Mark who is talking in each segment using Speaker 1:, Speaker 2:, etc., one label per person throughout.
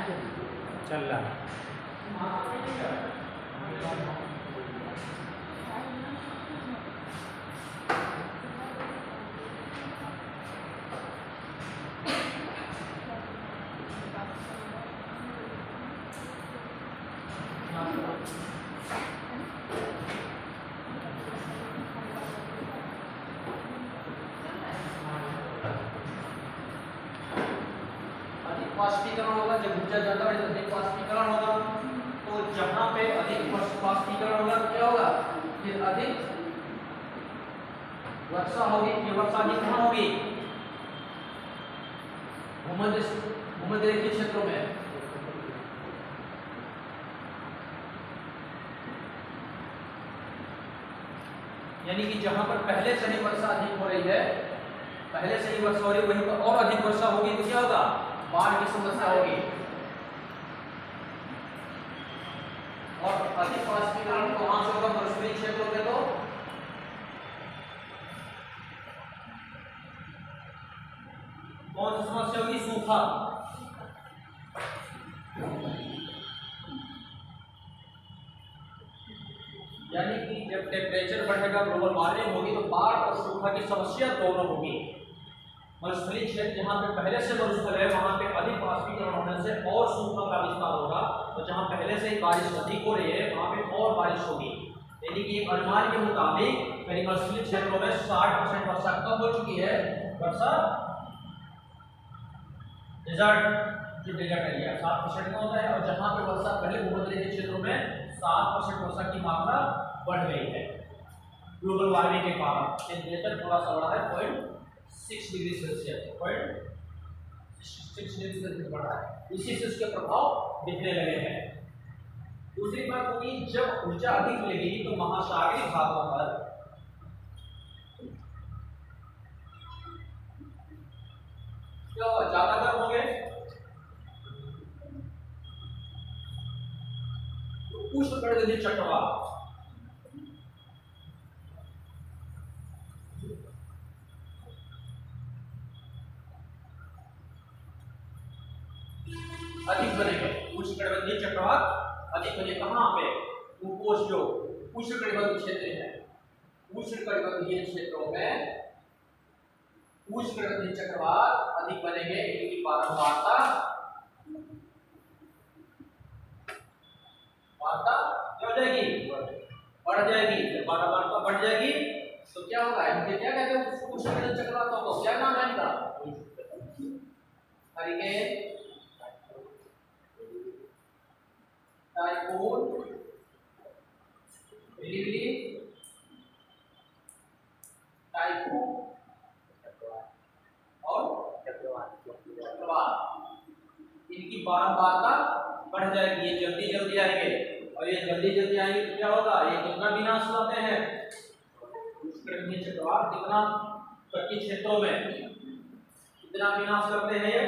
Speaker 1: चल रहा है।
Speaker 2: वाष्पीकरण होगा, जब ऊर्जा ज्यादा है तो अधिक वाष्पीकरण होगा। तो जहां पे अधिक वाष्पीकरण होगा तो क्या होगा, फिर अधिक वर्षा होगी। ये वर्षा अधिक कहां होगी, भूमध्यरेखीय क्षेत्रों में। यानी कि जहां पर पहले से ही वर्षा अधिक हो रही है, पहले से ही वर्षा हो रही है, वहीं पर और अधिक वर्षा होगी तो क्या होगा, बाढ़ की समस्या होगी। और अधिक वाष्पीकरण कहां से होगा, मरुस्थलीय क्षेत्रों में। तो कौन सी समस्या होगी, सूखा। यानी कि जब टेम्परेचर बढ़ेगा, ग्लोबल वार्मिंग होगी, तो बाढ़ और सूखा की समस्या दोनों होगी। मरुस्थलीय क्षेत्र जहां पे पहले से मरुस्थल है, वहां पे अधिक वाष्पीकरण होने से और सूखा का विस्तार होगा। तो जहां पहले से ही बारिश अधिक हो रही है, वहां पे और बारिश होगी। यानी कि एक अनुमान के मुताबिक मरुस्थलीय क्षेत्रों में 60% वर्षा कम हो चुकी है। वर्षा डेजर्ट, जो डेजर्ट एरिया 7% का होता है, और जहां पे वर्षा पहले भूमध्यरेखीय क्षेत्रों में 7% वर्षा की मात्रा बढ़ गई है ग्लोबल वार्मिंग के कारण। टेम्परेचर थोड़ा सा बढ़ा है, 0.6 डिग्री सेल्सियस, 0.6 डिग्री सेल्सियस बढ़ा है। इसी से उसके प्रभाव दिखने लगे हैं। दूसरी बात होगी, जब ऊर्जा अधिक मिलेगी तो महासागरीय भागों पर क्या होगा, ज्यादा गर्म होंगे, तो उष्णकटिबंधीय चक्रवात अधिक बनेंगे। उष्णकटिबंधीय चक्रवात अधिक बने कहां पे, उपोष्ण जो उष्णकटिबंधीय क्षेत्र है, उष्णकटिबंधीय क्षेत्रों में उष्णकटिबंधीय चक्रवात अधिक बनेंगे। इनकी बारंबारता क्या हो जाएगी, बढ़ जाएगी। जब बारंबारता बढ़ जाएगी तो क्या होगा, इनके क्या कहते हैं, उष्णकटिबंधीय चक्रवातों को क्या नाम है इनका, हरिकेन, टाइफून, टाइफून और चक्रवात। इनकी बारंबारता बढ़ जाएगी, ये जल्दी जल्दी आएंगे, और ये जल्दी जल्दी आएंगे तो क्या होगा, ये कितना विनाश लाते हैं, उष्णकटिबंधीय चक्रवात कितना तटीय क्षेत्रों में कितना विनाश करते हैं ये।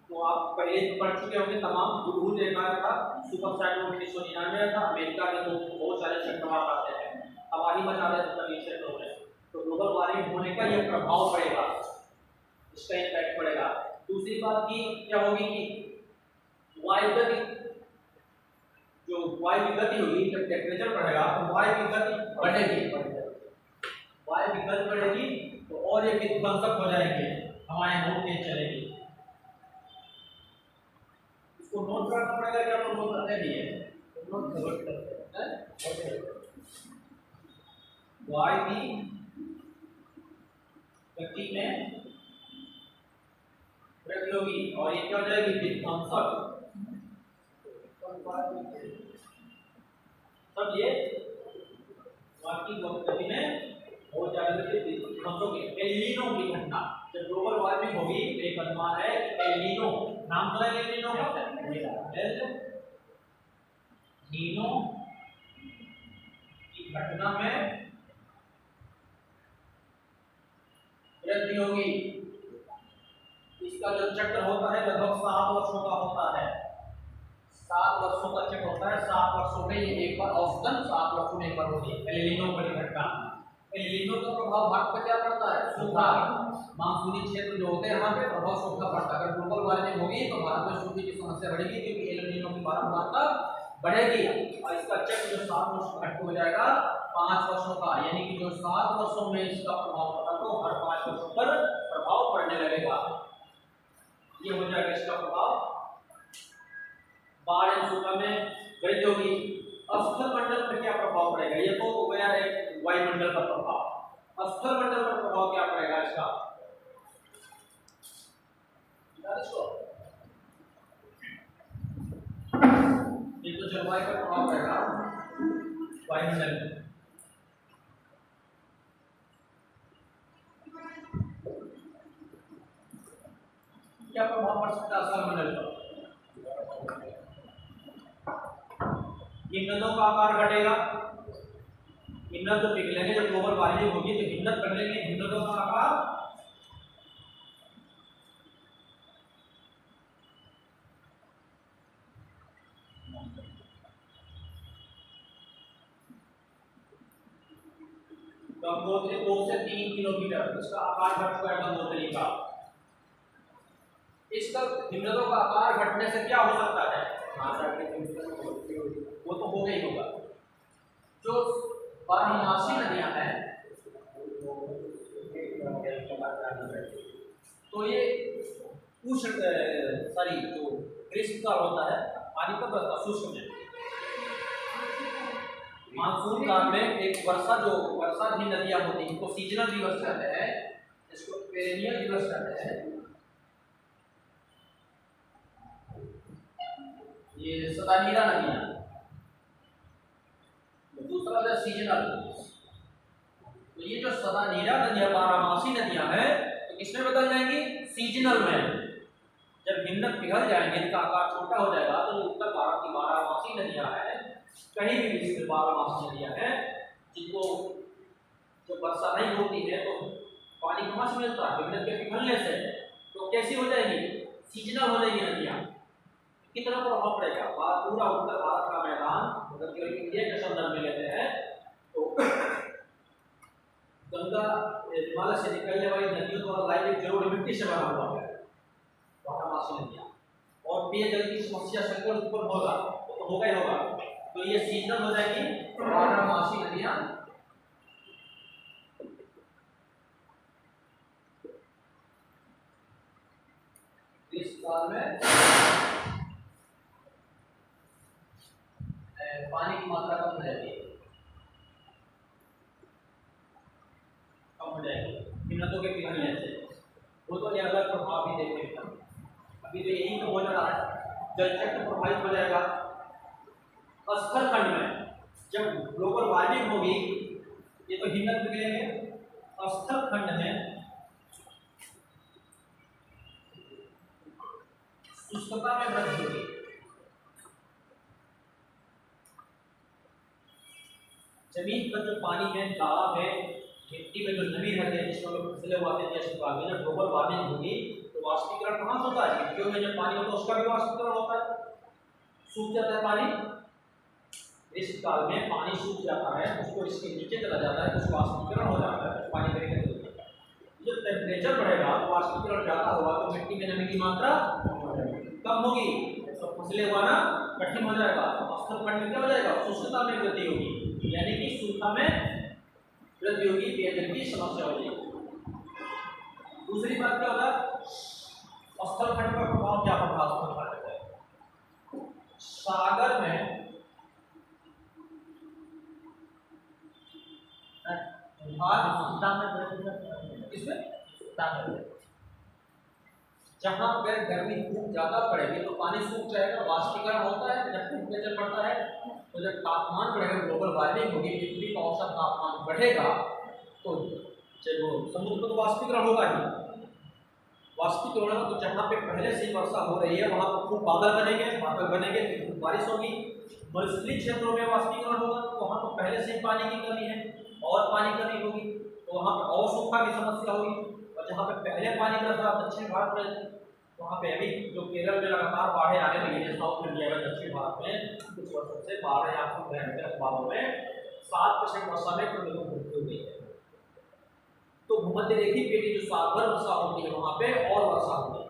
Speaker 2: तो आप पहले पढ़ चुके होंगे तमाम, बुलबुल देखा था, सुपर साइक्लोन 1999 था, अमेरिका में तो बहुत सारे चक्रवात आते हैं, तबाही मचा देते हैं तटीय क्षेत्रों में। तो ग्लोबल वार्मिंग होने का ये प्रभाव पड़ेगा, इसका इम्पैक्ट पड़ेगा। दूसरी बात की क्या होगी कि वायुगतिक, जो वायु की गति होगी, जब टेम्परेचर बढ़ेगा तो वायु की गति बढ़ेगी, वायु की गति बढ़ेगी तो और ये विध्वंसक हो जाएंगे, हवाएं बहुत तेज चलेगी। इसको नोट करना पड़ेगा, क्या आप नोट करते नहीं है, नोट करते हैं। वायु की गति में वृद्धि होगी और ये क्या हो जाएगी, विध्वंसक। तब ये वायु की गति में बहुत ज्यादा विध्वंसक होगी। एल नीनो की घटना, जब ग्लोबल वार्मिंग होगी, एक अनुमान है कि एल नीनो, नाम सुना है एल नीनो का, एल नीनो की घटना में वृद्धि होगी। इसका जो चक्र होता है लगभग 7 वर्षों का होता है, 7 वर्षों का चक्र होता है। 7 वर्षों में ये एक बार, औसतन 7 वर्षों में एक बार होती है एल नीनो की घटना। एल नीनो का प्रभाव भारत पर क्या पड़ता है? सूखा। मानसूनी क्षेत्र जो होते हैं यहाँ पे प्रभाव सूखा पड़ता है। अगर ग्लोबल वार्मिंग होगी तो भारत में सूखे की समस्या बढ़ेगी, क्योंकि एल नीनो की बारंबारता बढ़ेगी और इसका चक्र जो 7 वर्ष का घट हो जाएगा 5 वर्षों का, यानी कि जो 7 वर्षों में इसका प्रभाव पड़ा तो हर 5 वर्षों पर प्रभाव पड़ने लगेगा। ये हो जाएगा इसका प्रभाव। बाढ़ एवं सूखा में वृद्धि होगी। स्थल मंडल पर क्या प्रभाव पड़ेगा? ये तो हो गया है वायुमंडल पर प्रभाव। स्थल मंडल पर प्रभाव क्या पड़ेगा इसका? ये तो जलवायु पर प्रभाव पड़ेगा वायुमंडल में। क्या प्रभाव पड़ सकता है स्थल मंडल पर? हिमनदों का आकार घटेगा। हिमनद जो पिघलेंगे, जब ग्लोबल वार्मिंग होगी तो हिमनद पिघलेंगे, हिमनदों का आकार गंगोत्री 2 से 3 किलोमीटर इसका आकार घट चुका है गंगोत्री का। इसका हिमनदों का आकार घटने से क्या हो सकता है? वो तो हो गई होगा। जो बारहमासी नदियां हैं तो ये उष्ण जो ग्रीष्मकाल होता है पानी कब रहता है? शुष्क में। मानसून काल में एक वर्षाधीन नदियां होती हैं, इनको सीजनल रिवर्स कहते हैं, इसको पेरेनियल रिवर्स कहते हैं। ये सदानीरा नदियां, दूसरा है सीजनल। तो ये जो सदानीरा नदियां बारहमासी नदियां हैं तो किसमें बदल जाएंगी? सीजनल में। जब हिमनद पिघल जाएंगे, इनका आकार छोटा हो जाएगा तो उत्तर भारत की बारहमासी नदियां हैं, कहीं भी विश्व में बारहमासी नदियां हैं, जिनको जब वर्षा नहीं होती है तो पानी कहाँ से मिलता है? हिमनद के पिघलने से। तो कैसी हो जाएगी? सीजनल हो जाएगी नदियां। कितना प्रभाव पड़ेगा? पूरा उत्तर भारत का मैदान, अगर केवल इंडिया के संदर्भ में लेते हैं तो गंगा हिमालय से निकलने वाली नदियों द्वारा लाई गई जलोढ़ मिट्टी से बना हुआ है बारहमासी नदियां, और पेयजल की समस्या संकट उत्पन्न होगा तो होगा ही होगा। तो ये सीजनल हो जाएगी बारहमासी नदियां। इस काल में पानी की मात्रा कम हो जाएगी, हिमनदों के पिघलने से। वो तो अलग प्रभाव भी देखेगा। अभी तो यही तो हो रहा है, जल चक्र प्रभावित हो जाएगा। स्थल खंड में जब ग्लोबल वार्मिंग होगी, ये तो हिमनद पिघलेंगे, स्थल खंड में शुष्कता में वृद्धि होगी। जमीन पर जो पानी है, तालाब है, मिट्टी में जो नमी रहती है जिसमें फसलें उगाते हैं, जैसे जब ग्लोबल वार्मिंग होगी तो वाष्पीकरण कहाँ से होता है? मिट्टियों में जब पानी होता है उसका भी वाष्पीकरण होता है, सूख जाता है पानी। इस काल में पानी सूख जाता है, उसको इसके नीचे चला जाता है, उसका वाष्पीकरण हो जाता है, पानी बनेगा। जब टेम्परेचर बढ़ेगा तो वाष्पीकरण ज़्यादा होगा तो मिट्टी में नमी की मात्रा कम होगी, तो फसलें उगाना कठिन हो जाएगा। स्थल खंड में क्या हो जाएगा? शुष्कता में वृद्धि होगी, यानी कि सूखा में वृद्धि होगी, पेयजल की समस्या हो जाएगी। दूसरी बात क्या होता है? स्थल खंड का प्रभाव क्या पड़ता है? स्थल खंड पर सागर में जहां पर गर्मी खूब ज्यादा पड़ेगी तो पानी सूख जाएगा, वाष्पीकरण होता है। जब टेम्परेचर बढ़ता है तो जब तापमान बढ़ेगा, ग्लोबल वार्मिंग होगी, पृथ्वी का औसत तापमान बढ़ेगा तो चलो समुद्र में तो वाष्पीकरण होगा ही। वाष्पीकरण होगा तो जहाँ पे पहले से वर्षा हो रही है वहां पर खूब बादल बनेंगे, फिर बारिश होगी। मरुस्थलीय क्षेत्रों में वाष्पीकरण होगा तो वहां तो पहले से पानी की कमी है और पानी कमी होगी तो वहां पर और सूखा की समस्या होगी। और जहाँ पे पहले पानी का था दक्षिण भारत में, वहाँ पे अभी जो केरल में लगातार बाढ़ें आने लगी है, साउथ इंडिया में, दक्षिण भारत में कुछ वर्षों से बाढ़ें आपको अखबारों में 7% वर्षा में मृत्यु हो गई है। तो भूमध्य रेखीय पेटी जो साल भर वर्षा होती है वहां पे और वर्षा होगी,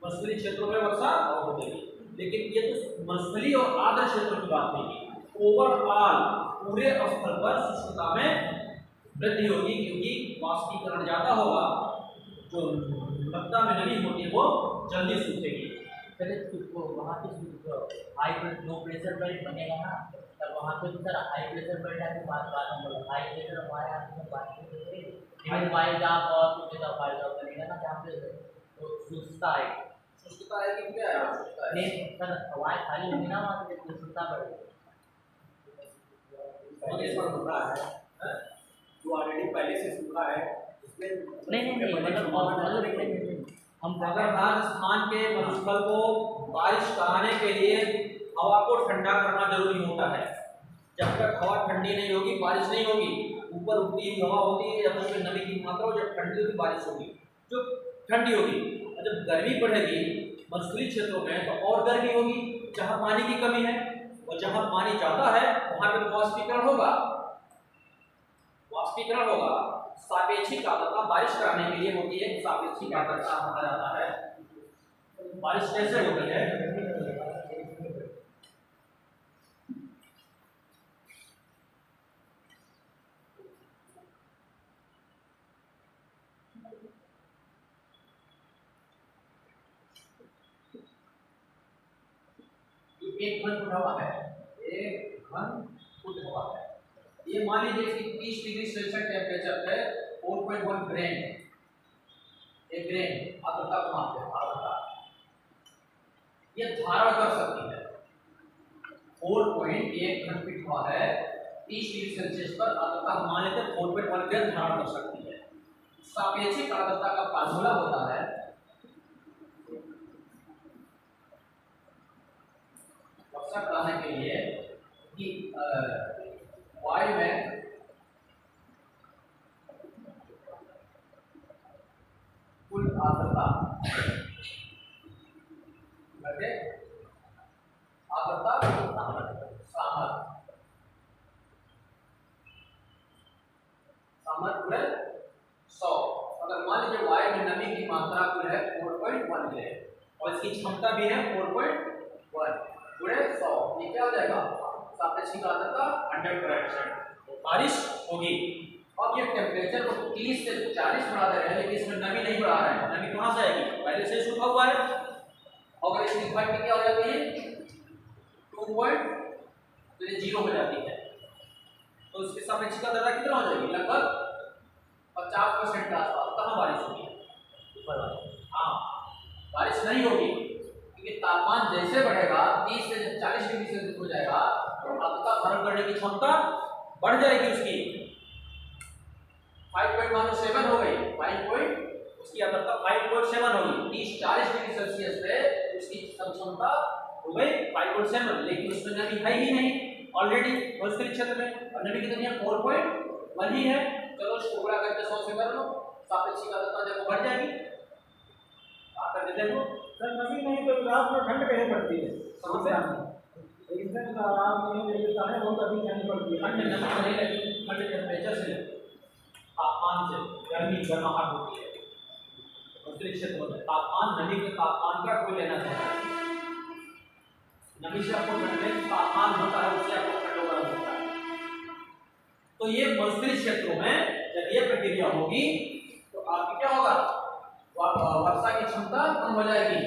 Speaker 2: मरुस्थलीय क्षेत्रों में वर्षा और होगी। लेकिन ये तो मरुस्थलीय और आर्द्र क्षेत्रों की बात नहीं है, ओवरऑल पूरे स्थल पर शुष्कता में वृद्धि होगी, क्योंकि वाष्पीकरण ज्यादा होगा, जो मृदा में नमी होती है वो जल्दी सूखेगी।
Speaker 1: पहले तो वहाँ पे हाई लो प्रेशर बेल्ट बनेगा ना, तब वहाँ पे तो सर हाई प्रेशर बेल्ट आके बात में बोला हाई प्रेशर हमारे यहाँ पे बात करेंगे, लेकिन वाइड आप और कुछ ऐसा वाइड आप बनेगा ना जहाँ पे तो शुष्कता है।
Speaker 2: शुष्कता है कि क्या है? शुष्कता है
Speaker 1: नहीं सर, हवाएं खाली होगी ना वहाँ पे तो शुष्कता बढ़ेगी।
Speaker 3: जो ऑलरेडी पहले से सूखा है उसमें
Speaker 1: नहीं मतलब
Speaker 2: हम अगर राजस्थान के मरुस्थल को बारिश कराने के लिए हवा को ठंडा करना जरूरी होता है। जब तक हवा ठंडी नहीं होगी बारिश नहीं होगी। ऊपर उठती हुई हवा होती है, जब उसमें नमी की मात्रा हो, जब ठंडी होगी बारिश होगी, जो ठंडी होगी। और जब गर्मी बढ़ेगी मरुस्थलीय क्षेत्रों में तो और गर्मी होगी, जहाँ पानी की कमी है, और जहाँ पानी ज़्यादा है वहाँ पर वाष्पीकरण होगा। वाष्पीकरण होगा। सापेक्षिक आर्द्रता बारिश कराने के लिए होती है। सापेक्षिक आर्द्रता कहा जाता है। बारिश कैसे होती है? एक घन फुट हवा है, एक घन फुट हवा है। ये मान लीजिए कि 30 डिग्री सेल्सियस टेम्परेचर पे 4.1 ग्रेन, एक ग्रेन आर्द्रता को मापते हैं। आर्द्रता ये धारण कर सकती है। 4.1 घन फीट हवा है, 30 डिग्री सेल्सियस पर आर्द्रता हम मान लेते हैं 4.1 ग्रेन धारण कर सकती है। सापेक्षिक आर्द्रता का फार्मूला होता है वर्षा कराने के लिए कि वायु में कुल आर्द्रता घटे आर्द्रता सामर्थ्य 100। अगर मान लीजिए वायु में नमी की मात्रा कुल है 4.1 है और इसकी क्षमता भी है 4.1 गुणे 100, ये क्या हो जाएगा? सापेक्षिक आर्द्रता 100%। बारिश होगी। अब ये टेम्परेचर को 30 से 40 बढ़ा दे रहे हैं, लेकिन इसमें नमी नहीं बढ़ा रहे हैं। नमी कहाँ से आएगी? पहले से सूखा हुआ है। अगर इसकी घटती क्या हो जाती है? 2.0 हो जाती है, तो इसके सापेक्षिक आर्द्रता कितना हो जाएगी? लगभग 50% के आसपास। कहाँ बारिश होगी? ऊपर वाले। हाँ, बारिश नहीं होगी क्योंकि तापमान जैसे बढ़ेगा 30 से 40 डिग्री सेल्सियस हो जाएगा तो आर्द्रता धारण करने की क्षमता बढ़ जाएगी। उसकी 5.7 हो गई, 5 उसकी आर्द्रता 5.7 होगी। 30-40 डिग्री सेल्सियस पे उसकी क्षमता हो गई 5.7, लेकिन उसमें नमी है ही नहीं ऑलरेडी मरुस्थलीय क्षेत्र में, और नमी कितनी है? 4.1 ही है। चलो इसको गुणा करके 100 से कर लो, सापेक्षिक आर्द्रता जब बढ़ जाएगी आप कर देते हो।
Speaker 3: सर नमी नहीं तो रात में ठंड कैसे पड़ती है?
Speaker 2: समझ में
Speaker 3: लेकिन सर आराम नहीं मिलता है, बहुत अधिक ठंड पड़ती है।
Speaker 2: ठंड नमी नहीं लगती, ठंड टेम्परेचर से तापमान से गर्मी गर्माहट होती है। मरुस्थलीय क्षेत्र में तापमान नमी के तापमान का कोई लेना देना नहीं। नमी से आपको ठंड में तापमान होता है, उससे आपको ठंड गर्म होता है। तो ये मरुस्थलीय क्षेत्रों में जब ये प्रक्रिया होगी तो आपकी क्या होगा? वर्षा की क्षमता कम हो जाएगी,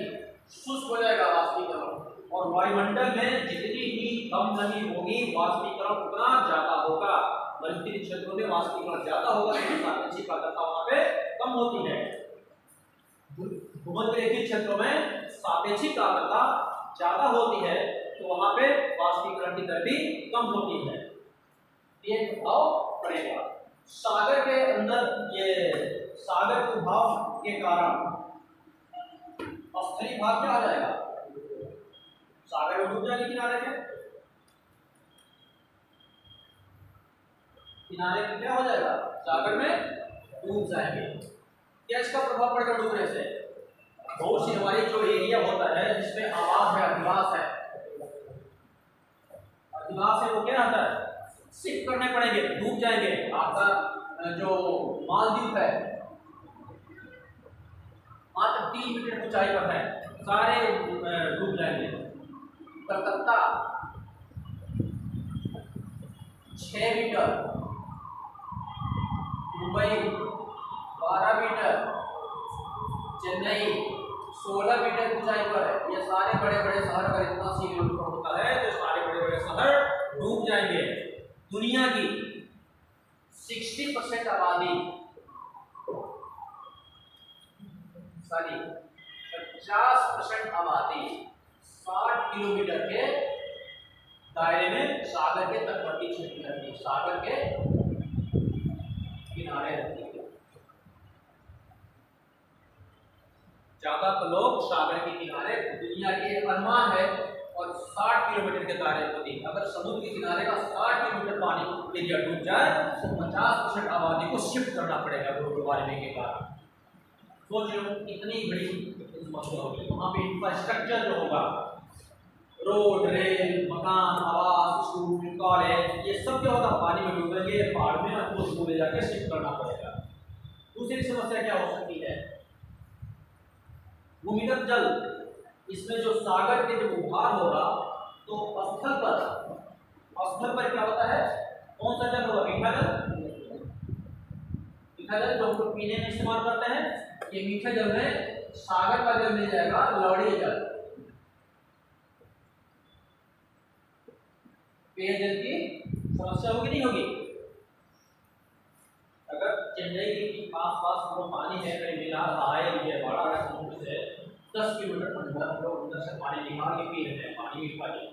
Speaker 2: शुष्क हो जाएगा वाष्पीकरण, और वायुमंडल में जितनी ही कम नमी होगी वाष्पीकरण उतना ज्यादा होगा। मरुस्थलीय क्षेत्रों में वाष्पीकरण ज्यादा होगा, लेकिन सापेक्षिक आर्द्रता वहां पे कम होती है। भूमध्य रेखीय क्षेत्रों में सापेक्षिक आर्द्रता ज्यादा होती है तो वहां पे वाष्पीकरण की दर भी कम होती है। ये प्रभाव पड़ेगा। सागर के अंदर ये सागर के भाव के कारण स्थलीय भाग क्या आ जाएगा? सागर में डूब जाएंगे। किनारे में किनारे में क्या हो जाएगा? सागर में डूब जाएंगे। क्या इसका प्रभाव पड़ेगा डूबने से? बहुत सी हमारी जो एरिया होता है जिसमें आवास है, अधिवास है, अधिवास है, वो क्या आता है? शिफ्ट करने पड़ेंगे, डूब जाएंगे। आपका जो मालदीव है मात्र 3 मीटर ऊंचाई पर है, सारे डूब जाएंगे। Calcutta 6 metre, Mumbai 12 metre, Chennai 16 metre ऊंचाई पर है। ये सारे बड़े बड़े शहर अगर इतना सी लेवल पर होता है तो सारे बड़े बड़े शहर डूब जाएंगे। दुनिया की 60% आबादी, सॉरी 50% आबादी 60 किलोमीटर के दायरे में सागर के तटवर्ती क्षेत्र में रहती है, सागर के किनारे रहती है। ज्यादातर लोग सागर के किनारे, दुनिया के अनुमान है, और 60 किलोमीटर के दायरे में होती है। अगर समुद्र के किनारे का 60 किलोमीटर पानी एरिया डूब जाए तो 50% आबादी को शिफ्ट करना पड़ेगा ग्लोबल वार्मिंग के कारण। सोच लो इतनी बड़ी समस्या होगी। वहाँ पे इंफ्रास्ट्रक्चर जो होगा, रोड, रेल, मकान, आवास, स्कूल, कॉलेज, ये सब क्या होगा, पानी में डूबेंगे, पहाड़ में आपको उसको ले जाकर शिफ्ट करना पड़ेगा। दूसरी समस्या क्या हो सकती है, भूमिगत जल। इसमें जो सागर के जब उभार होगा तो स्थल पर क्या होता है, कौन सा जल होगा, मीठा जल। मीठा जल जो हम लोग पीने में इस्तेमाल करते हैं, ये मीठा जल में सागर का जल मिल जाएगा लवणीय जल। पेयजल की समस्या होगी नहीं होगी। अगर चेन्नई के आसपास वो पानी है, कहीं मिला रहा है, विजयवाड़ा है, समुद्र से 10 किलोमीटर अंदर हम लोग अंदर से पानी निकाल के पी रहे हैं, पानी मीठा जल।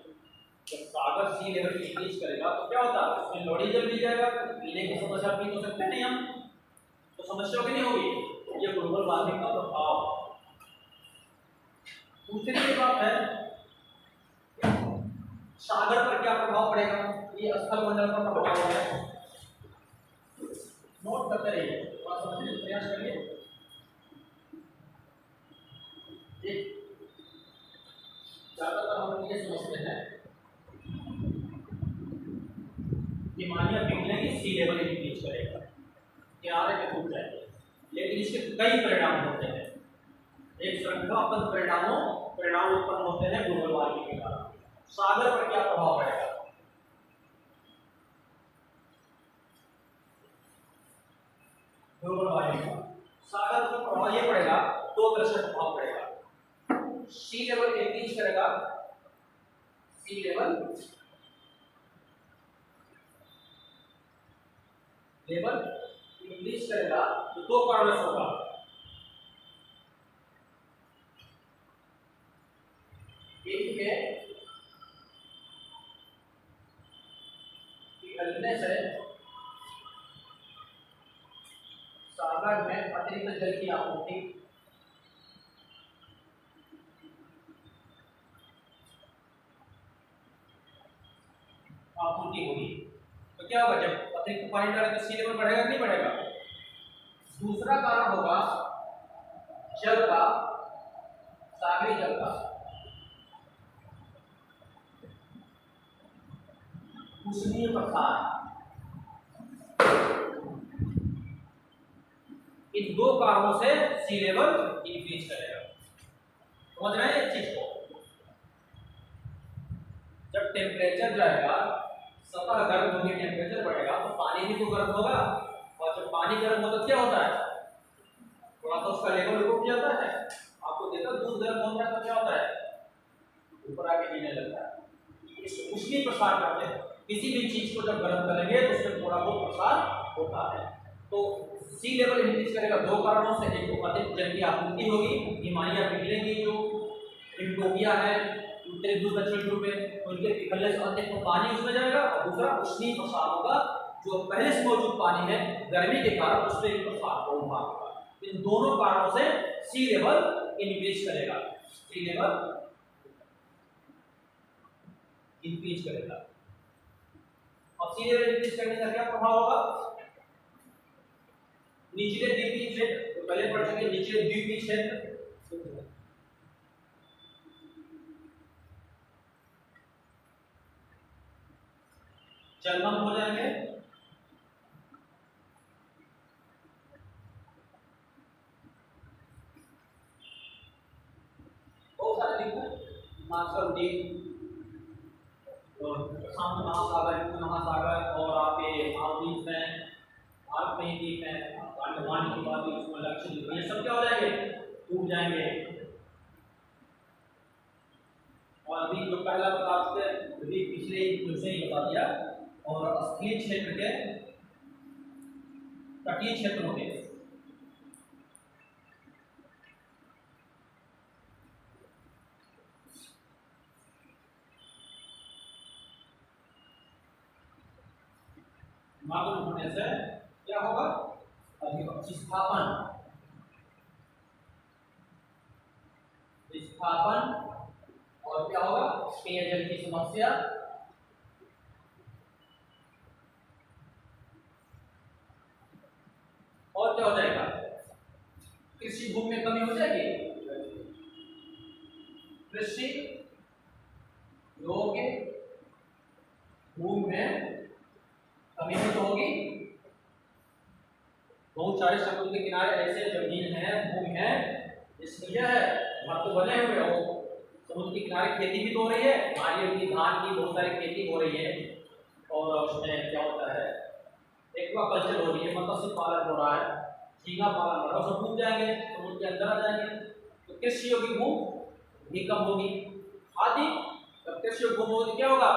Speaker 2: जब सागर सी लेवल इंक्रीज करेगा तो क्या होता है, उसमें लवणीय जल मिल जाएगा, पीने की समस्या पी तो सकते नहीं हम, तो समस्या भी नहीं होगी। ये ग्लोबल वार्मिंग का प्रभाव। दूसरी बात है, सागर पर क्या प्रभाव पड़ेगा, ये स्थल मंडल का प्रभाव है। नोट करते रहिए, थोड़ा समझने का प्रयास करिए। ज्यादातर हम लोग ये समझते हैं हिमालय पिघलेगी, सी लेवल इंक्रीज करेगा, किनारे पे डूब जाएंगे, लेकिन इसके कई परिणाम होते हैं। एक श्रृंखलाबद्ध परिणाम उत्पन्न होते हैं ग्लोबल वार्मिंग के कारण। सागर पर क्या प्रभाव पड़ेगा, ग्लोबल वार्मिंग का सागर पर प्रभाव ये पड़ेगा, दो तरह से प्रभाव पड़ेगा। सी लेवल इंक्रीज करेगा, सी लेवल इंक्रीज करेगा तो दो कारणों से होगा। एक है पिघलने से सागर में अतिरिक्त जल की आपूर्ति, होगी तो क्या होगा, जब अतिरिक्त पानी डाले तो सी लेवल बढ़ेगा कि नहीं बढ़ेगा। दूसरा कारण होगा जल का, सागरी जल का उष्मीय प्रसार। इन दो कारणों से सी लेवल इंक्रीज करेगा। समझ रहे हैं इस चीज को। जब टेम्परेचर जाएगा, सतह गर्म होगी, टेम्परेचर बढ़ेगा तो पानी भी तो गर्म होगा, और जब पानी गर्म होता तो क्या होता है, थोड़ा सा उसका लेवल रुक जाता है। आपको देखा दूध गर्म होता है तो क्या होता है, ऊपर आके गिरने लगता है। इसको उष्मीय प्रसार कहते हैं। किसी भी चीज को जब गर्म करेंगे तो उसमें थोड़ा बहुत प्रसार होता है। तो सी लेवल इंक्रीज करेगा दो कारणों से, एक तो अधिक जल की आपूर्ति होगी, हिमालय पिघलेगी, जो यूटोपिया है उत्तरी ध्रुव दक्षिण ध्रुव में, उनके पिघलने से अधिक पानी उसमें जाएगा, और दूसरा उष्मीय प्रसार होगा, जो पहले से मौजूद पानी है गर्मी के कारण उसमें एक प्रसार होगा। इन दोनों कारणों से सी लेवल इंक्रीज करेगा, सी लेवल इंक्रीज करेगा। और सी लेवल इंक्रीज करने का क्या प्रभाव होगा, निचले द्वीपीय क्षेत्र, तो पहले पढ़ चुके निचले द्वीपीय क्षेत्र जलमग्न हो जाएंगे, आज का रूटीन तो प्रशांत महासागर, हिंद महासागर और आपके मालदीव में, मालदीव में, अंडमान निकोबार द्वीप में, लक्षद्वीप, ये सब क्या हो जाएंगे, डूब जाएंगे। और अभी जो पहला बता थे अभी पिछले क्वेश्चन ही बता दिया। और स्थलीय क्षेत्र के, तटीय क्षेत्रों के मालूम होने से क्या होगा, विस्थापन और क्या होगा, पेयजल की समस्या और क्या हो जाएगा, कृषि भूमि में कमी हो जाएगी, कृषि योग्य भूमि में कमी तो होगी। बहुत सारे समुद्र के किनारे ऐसे जमीन है, भूमि है, इसलिए घर तो बने हुए हो, समुद्र के किनारे खेती भी तो हो रही है, नारियल की, धान की, बहुत सारी खेती हो रही है। और उसमें क्या होता है, एक्वाकल्चर हो रही है, मत्स्य पालन हो रहा है, झींगा पालन हो रहा है, सब डूब जाएंगे, समुद्र के अंदर आ जाएंगे, तो कृषि योग्य भूमि भी कम होगी। आदि जब कृषि योग्य भूमि होगी क्या होगा,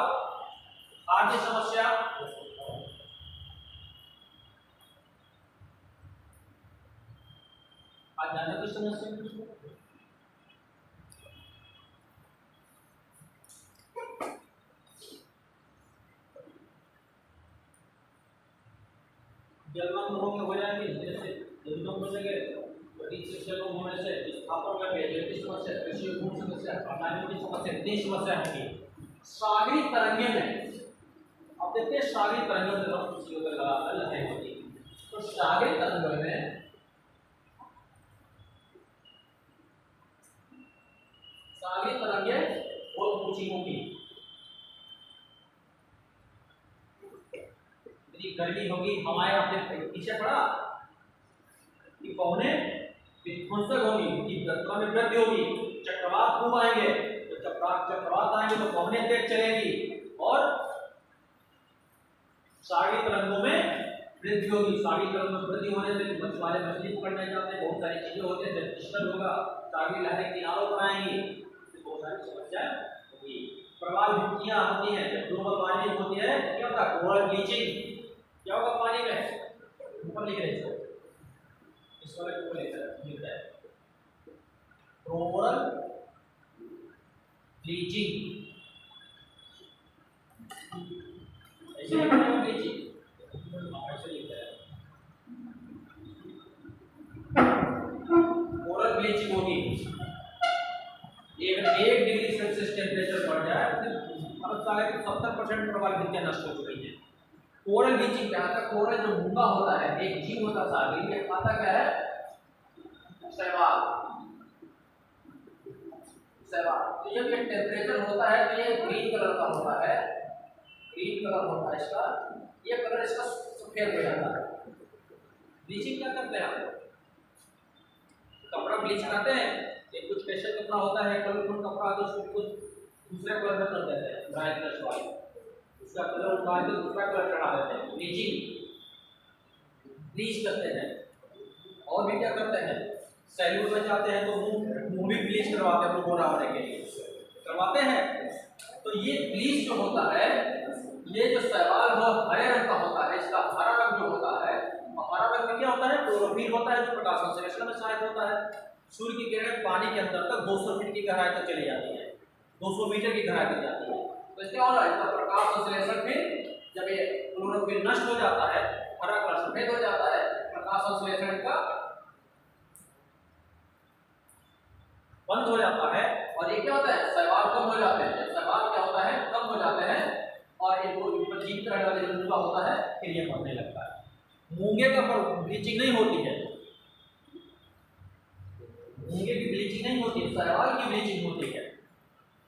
Speaker 2: खाद्य समस्या, खाद्यान्न की समस्या, जलमग्न हो जाएंगे, जैसे जलमग्न हो जाएंगे, होने से विस्थापन का पेयजल की समस्या, कृषि भूमि समस्या, खाद्यान्न की समस्या, इतनी समस्या होगी। सागरी तरंगे में अब देखते हैं, सागरी तरंगों में तो कृषि होकर लड़ाई होती है, तो सागरी तरंगों में सागरी तरंगें बहुत ऊंची होगी, गर्मी होगी, हवाएं आपने पीछे पड़ा कि पौने विध्वंसक होगी, तीव्रता में वृद्धि होगी, चक्रवात खूब आएंगे, तो चक्रवात आएंगे तो पौने तेज चलेगी और सागरी तरंगों में वृद्धि होगी। सागरी तरंगों में वृद्धि होने से मछुआरे मछली पकड़ने जाते हैं, बहुत सारी चीजें होती हैं, जब डिस्टर्ब होगा सागरी लहरें किनारों पर आएंगी, बहुत सारी समस्या होगी। प्रवाल भित्तियां होती हैं, जब ग्लोबल वार्मिंग होती है क्या होता है, कोरल ब्लीचिंग, क्या होगा पानी में, ऊपर लिख रहे हैं इस वाले को लिख रहा है कोरल ब्लीचिंग, ऐसे लिख रहे हैं ब्लीचिंग, ऐसे लिख रहे हैं कोरल ब्लीचिंग होगी। एक डिग्री सेल्सियस टेम्परेचर बढ़ जाए तो अब सारे 70% प्रवाल भित्तियां नष्ट हो चुकी हैं। कोरल ब्लीचिंग क्या होता है, कोरल जो मूंगा होता है, एक जीव होता है सागरी, ये खाता क्या है, शैवाल। तो जब ये टेम्परेचर होता है तो ये ग्रीन कलर का होता है, ग्रीन कलर होता है इसका, ये कलर इसका सफेद हो जाता है। ब्लीचिंग क्या करते हैं आप, कपड़ा ब्लीच करते हैं, एक कुछ स्पेशल कपड़ा होता है, कलरफुल कपड़ा, तो उसको कुछ दूसरे कलर में कर देते हैं, ब्राइटनेस वाला, उसका कलर उतार के दूसरा कलर चढ़ा देते हैं, ब्लीच करते हैं। और भी क्या करते हैं, सैलून में जाते हैं तो मुंह भी ब्लीच करवाते हैं, गोरा होने के लिए करवाते हैं। तो ये ब्लीच जो होता है, ये जो शैवाल वो हरे रंग का होता है, इसका हरा रंग जो होता है, और हरा रंग में क्या होता है, क्लोरोफिल होता है, जो प्रकाश संश्लेषण में सहायक होता है। सूर्य की किरणें पानी के अंदर तक 200 फीट की गहराई तक चली जाती है, 200 मीटर की गहराई तक जाती है। तो इसका हो रहा है, इसका प्रकाश संश्लेषण में जब ये क्लोरोफिल नष्ट हो जाता है, हरा कलर सफेद हो जाता है, प्रकाश संश्लेषण का बंद हो जाता है, और ये क्या होता है, शैवाल कम हो जाते हैं। जब शैवाल क्या होता है, कम हो जाते हैं, और एक जीवित रहने वाले जो मूंगा होता है, फिर ये मरने लगता है। मूंगे का पर ब्लीचिंग नहीं होती है, मूंगे की ब्लीचिंग नहीं होती है, शैवाल की ब्लीचिंग होती है,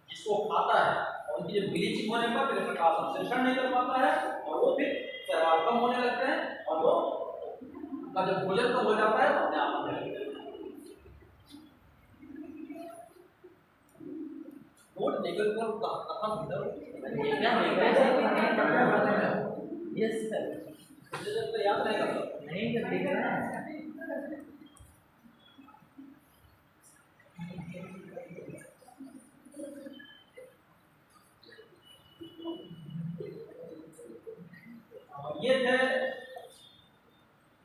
Speaker 2: जिसको खाता है, और उनकी जब ब्लीचिंग होने पर फिर प्रकाश संश्लेषण नहीं कर पाता है, और वो फिर शैवाल कम होने लगते हैं, और वो का जब भोजन कम हो जाता है तो अपने आप मरने लगते हैं। नोट लेकर कथा भीतर
Speaker 1: यस सर
Speaker 2: तो याद नहीं करता
Speaker 1: नहीं कर देख रहा है
Speaker 2: ये थे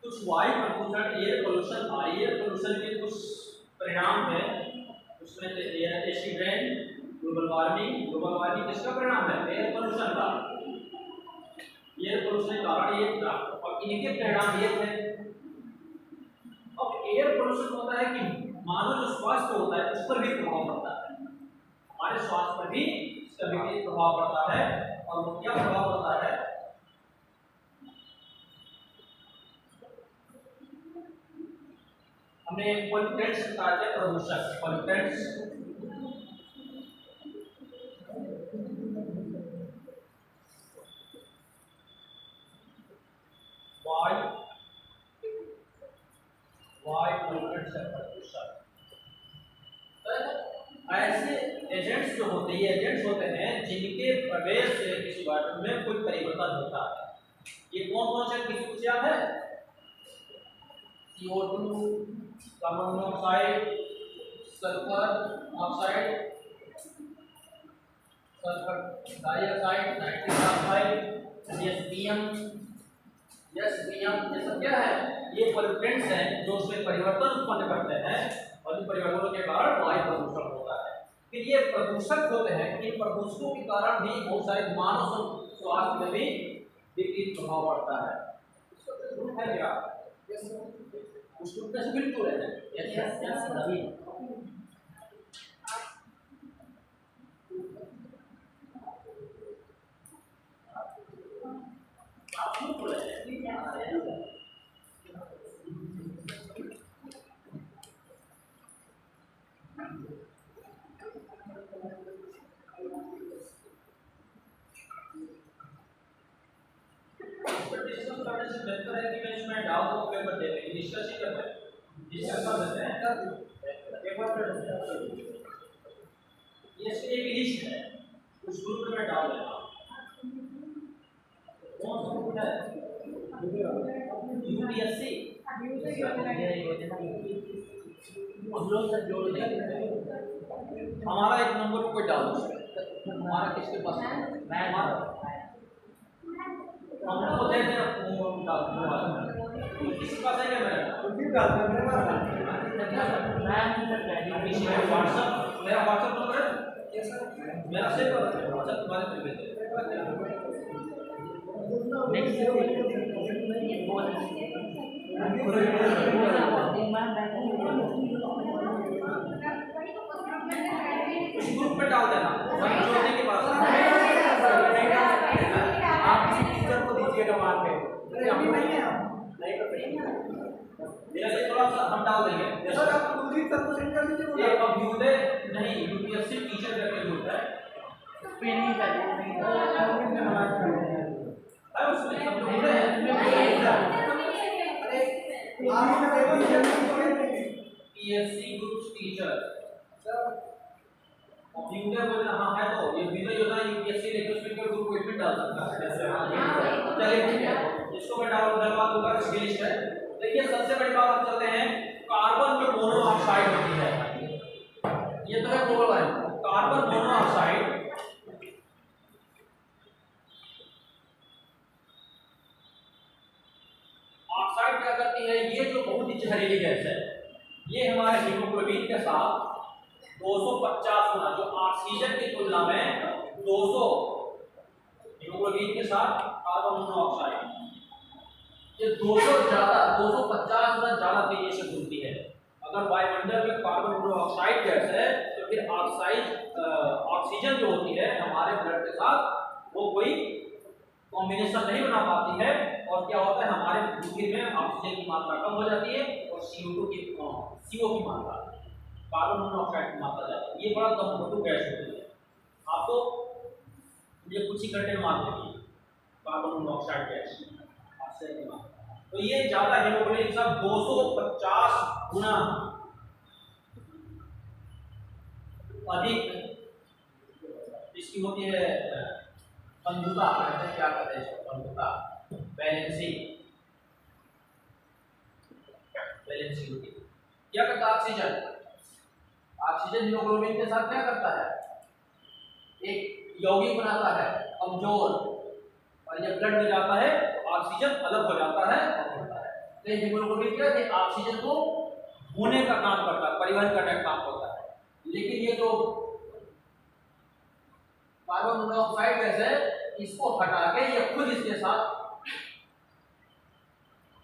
Speaker 2: कुछ वायु प्रदूषण, एयर पोल्यूशन था। एयर पोल्यूशन के कुछ परिणाम है, उसमें से air acid rain, global warming. Global warming किसका परिणाम है? एयर पोल्यूशन का। एयर पोल्यूशन के कारण ये था और इनके परिणाम ये थे। अब एयर पोल्यूशन होता है कि मानव जो स्वास्थ्य होता है उस पर भी प्रभाव पड़ता है, हमारे स्वास्थ्य पर भी इसका विपरीत प्रभाव पड़ता है। और वो क्या प्रभाव पड़ता है? हमने पॉल्यूटेंट्स बताए थे, प्रदूषक पॉल्यूटेंट्स। वायु पॉल्यूटेंट्स है प्रदूषक। ऐसे एजेंट्स जो होते हैं, एजेंट्स होते हैं जिनके प्रवेश से किसी वायु में कोई परिवर्तन होता है। ये कौन कौन से किसी कुछ याद है? CO2, carbon monoxide, sulphur oxide, sulphur dioxide, nitric oxide, SPM, ये सब क्या है? ये पॉल्यूटेंट्स हैं जो उसमें परिवर्तन उत्पन्न करते हैं और इन परिवर्तनों के कारण वायु प्रदूषण होता है। फिर ये प्रदूषक होते हैं, इन प्रदूषकों के कारण भी बहुत सारे मानव स्वास्थ्य में भी विपरीत प्रभाव पड़ता है। इसको है क्या? उसको कैसे बिल्कुल है?
Speaker 1: यस रवि
Speaker 2: बेहतर है कि मैं इसमें डाल दूं पेपर दे देंगे, डिस्कस ही करते हैं, डिस्कस कर देते हैं पेपर पर। ये इसकी एक लिस्ट है, उस ग्रुप में मैं डाल देता हूं। कौन सा ग्रुप है? यूपीएससी
Speaker 1: हम लोग सब जोड़ देंगे।
Speaker 2: हमारा एक नंबर कोई डाल दो, हमारा किसके पास है?
Speaker 1: मैं
Speaker 2: हमको दे दे डाल दो, किसके पास है? क्या मेरा
Speaker 3: उनकी डाल दो, मेरे पास है।
Speaker 2: व्हाट्सएप, मेरा व्हाट्सएप नंबर है, मेरा सेव कर रखा है व्हाट्सएप, तुम्हारे पे भेज दे। उस ग्रुप पे डाल देना, वहीं जोड़ने के बाद
Speaker 3: आप किसी टीचर को दीजिएगा वहाँ पे। अभी नहीं है,
Speaker 2: जैसे थोड़ा सा हम डाल देंगे।
Speaker 3: सर आप कुलदीप सर को सेंड कर दीजिए।
Speaker 2: एक अभ्युदय नहीं, यूपीएससी टीचर करके ग्रुप है,
Speaker 1: पे नहीं
Speaker 2: उसमें सब लोग हैं। पीएससी ग्रुप टीचर अभ्युदय बोलना हाँ है, तो ये विनय योजना यूपीएससी लेकर उसमें केवल ग्रुप एडमिट डाल सकता है। चलिए ठीक है, इसको मैं डलवा दूंगा, इसकी लिस्ट है। देखिए सबसे बड़ी बात हम चलते हैं, कार्बन जो मोनोऑक्साइड होती है, ये तो है global warming. Carbon monoxide oxide क्या करती है? ये जो बहुत ही जहरीली गैस है, ये हमारे हीमोग्लोबिन के साथ 250 गुना, जो ऑक्सीजन की तुलना में 200, हीमोग्लोबिन के साथ कार्बन मोनोऑक्साइड ये 250 गुना ज्यादा तेजी से घूमती है। अगर वायुमंडल में कार्बन मोनोऑक्साइड गैस है तो फिर ऑक्सीजन जो होती है हमारे ब्लड के साथ वो कोई कॉम्बिनेशन नहीं बना पाती है, और क्या होता है हमारे शरीर में ऑक्सीजन की मात्रा कम हो जाती है और CO की मात्रा, कार्बन मोनोऑक्साइड की मात्रा ज्यादा। ये बड़ा घातक गैस होती है। आपको ये कुछ ही घंटे में मान लेंगे कार्बन मोनोऑक्साइड गैस ऑक्सीजन की मात्रा, तो ये ज्यादा हीमोग्लोबिन के साथ 250 गुना अधिक इसकी होती है बंधुता, कहते हैं क्या कहते हैं इसको, बंधुता, बैलेंसिंग होती है। क्या करता है ऑक्सीजन? ऑक्सीजन हीमोग्लोबिन के साथ क्या करता है, एक यौगिक बनाता है कमजोर, और जब ब्लड में जाता है तो ऑक्सीजन अलग हो जाता है और बढ़ता है। तो हीमोग्लोबिन क्या है, ऑक्सीजन को होने का काम करता है, परिवहन करने का काम करता है। लेकिन ये जो कार्बन मोनोऑक्साइड गैस है, इसको हटा के ये खुद इसके साथ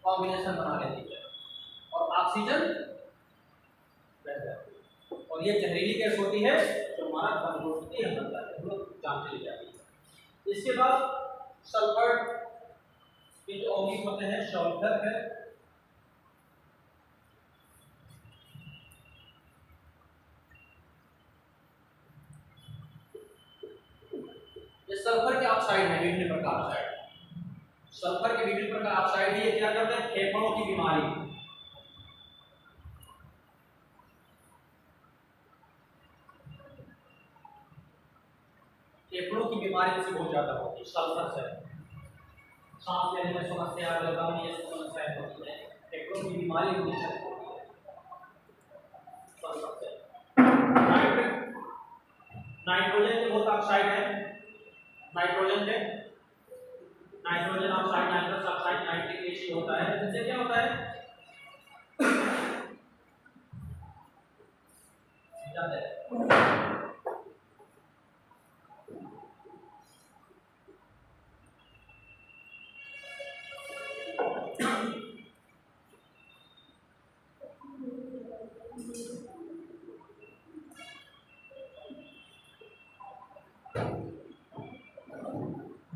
Speaker 2: कॉम्बिनेशन बना लेती है और ऑक्सीजन रह जाती है। और ये जहरीली गैस होती है जो हमारा बनता है, हम लोग जानते जाती है। इसके बाद सल्फर के जो यौगिक होते हैं, सल्फर है, ये सल्फर के ऑक्साइड है, विभिन्न प्रकार ऑक्साइड, सल्फर के विभिन्न प्रकार ऑक्साइड ये क्या करते हैं, फेफड़ों की बीमारी, फेफड़ों की बीमारी से बहुत ज्यादा होती है सल्फर से, सांस लेने में समस्या, गलगम, ये सब समस्याएं होती है, फेफड़ों की बीमारी होती है सल्फर से। नाइट्रोजन के बहुत ऑक्साइड है, नाइट्रोजन के, nitrogen oxide, nitrous oxide, nitric acid होता है, जिससे क्या होता है,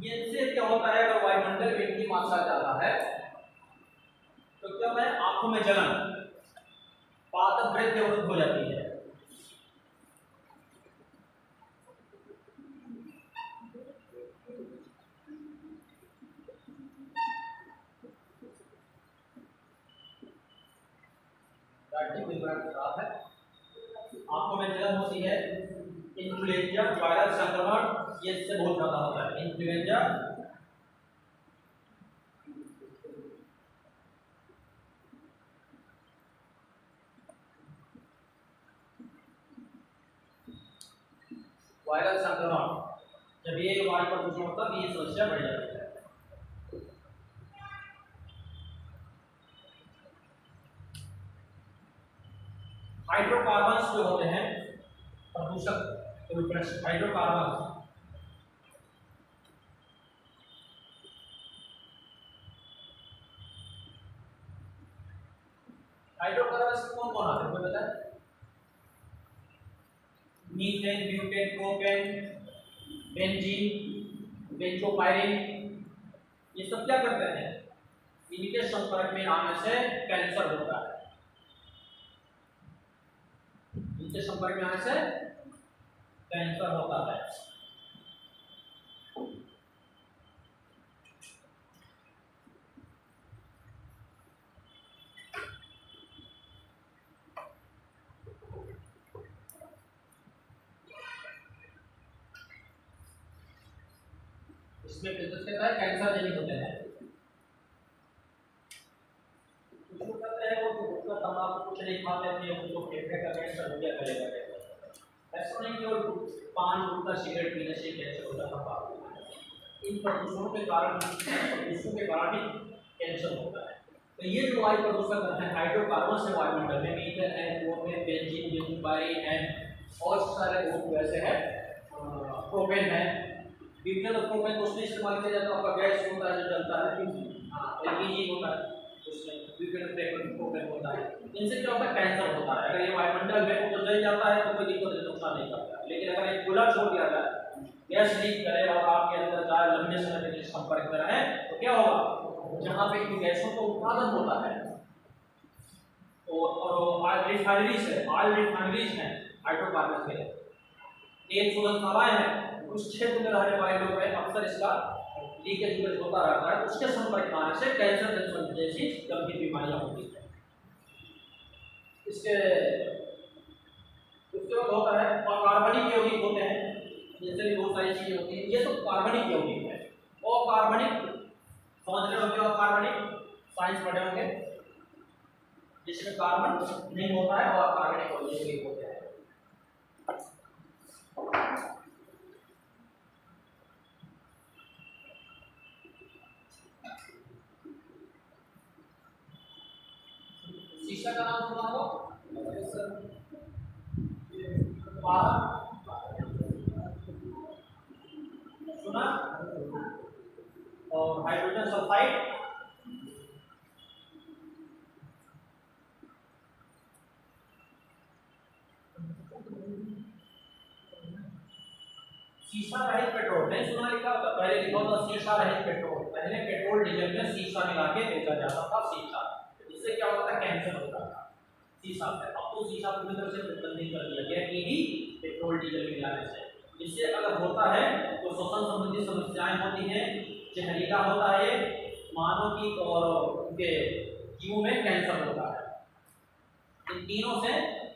Speaker 2: इससे क्या होता है, अगर वायुमंडल में इनकी मात्रा ज्यादा है तो क्या होता है, आंखों में जलन, पादप वृद्धि अवरुद्ध हो जाती है, खराब है, आंखों में जलन होती है, इन्फ्लुएंजा वायरल संक्रमण ये इससे बहुत ज्यादा होता है, इन्फ्लुएंजा वायरल संक्रमण, जब ये वायु प्रदूषण होता है तो ये समस्या बढ़ जाती है। हाइड्रोकार्बन्स जो होते हैं प्रदूषक, हाइड्रोकार्बन, हाइड्रोकार्बन्स कौन कौन आते हैं कोई बताए, methane, butane, propane, benzene, benzopyrene, ये सब क्या करते हैं, इनके संपर्क में आने से कैंसर होता है, इनके संपर्क में आने से कैंसर होता है। इसमें बिजनेस कहता है कैंसर जनित होते हैं, कुछ लोग कहते हैं वो तो तंबाकू कुछ नहीं खाते थे, उनको फेफड़े का कैंसर हो गया, गले का कैंसर, ऐसा नहीं कि वो पान गुटखा सिगरेट पीने से कैंसर होता था, इन प्रदूषणों के कारण, प्रदूषण के कारण ही कैंसर होता है। तो ये जो वायु प्रदूषण करते हैं हाइड्रोकार्बन से वायुमंडल में, मीथेन है, प्रोपेन, बेंजीन, बेंजोपायरीन है, और सारे बहुत वैसे है, प्रोपेन है, ब्यूटेन और प्रोपेन को उसमें इस्तेमाल किया जाता है, आपका गैस होता है जो जलता है, एलपीजी होता है उसमें, ब्यूटेन और प्रोपेन होता है, इनसे क्या होता है कैंसर होता है। अगर ये वायुमंडल में तो जल जाता है तो कोई दिक्कत नहीं, नुकसान नहीं करता, लेकिन अगर ये खुला छोड़ दिया जाए, गैस लीक करे और आपके अंदर जाए, लंबे समय तक संपर्क में रहे, तो क्या होगा, जहाँ पे इन गैसों का उत्पादन होता है और ऑयल रिफाइनरीज है हाइड्रोकार्बन के, तेल शोधनशालाएं हैं, उस क्षेत्र में रहने वाले लोग हैं, अक्सर इसका लीकेज होता रहता है, उसके संपर्क में आने से कैंसर जैसी गंभीर बीमारियां होती है। इसके बाद होता है अकार्बनिक यौगिक होते हैं, जैसे भी बहुत सारी चीजें होती हैं, ये तो कार्बनिक यौगिक है। और कार्बनिक समझ रहे होंगे, और कार्बनिक साइंस पढ़े होंगे, जिसमें कार्बन नहीं होता है और कार्बनिक यौगिक होते हैं। शीशा का नाम सुना हो? सुना? और हाइड्रोजन सल्फाइड, शीशा रहित पेट्रोल नहीं सुना लिखा होता? पहले लिखा होता शीशा रहित पेट्रोल। पहले पेट्रोल डीजल में शीशा मिला के बेचा जाता था, शीशा। इससे क्या होता है? कैंसर होता था शीशा से। अब तो शीशा पूरी तरह से प्रतिबंधित कर दिया गया कि भी पेट्रोल डीजल मिलाने से। इससे अगर होता है तो श्वसन संबंधी समस्याएं होती हैं, जहरीला होता है, मानव की और उनके जीवों में कैंसर होता है। इन तीनों से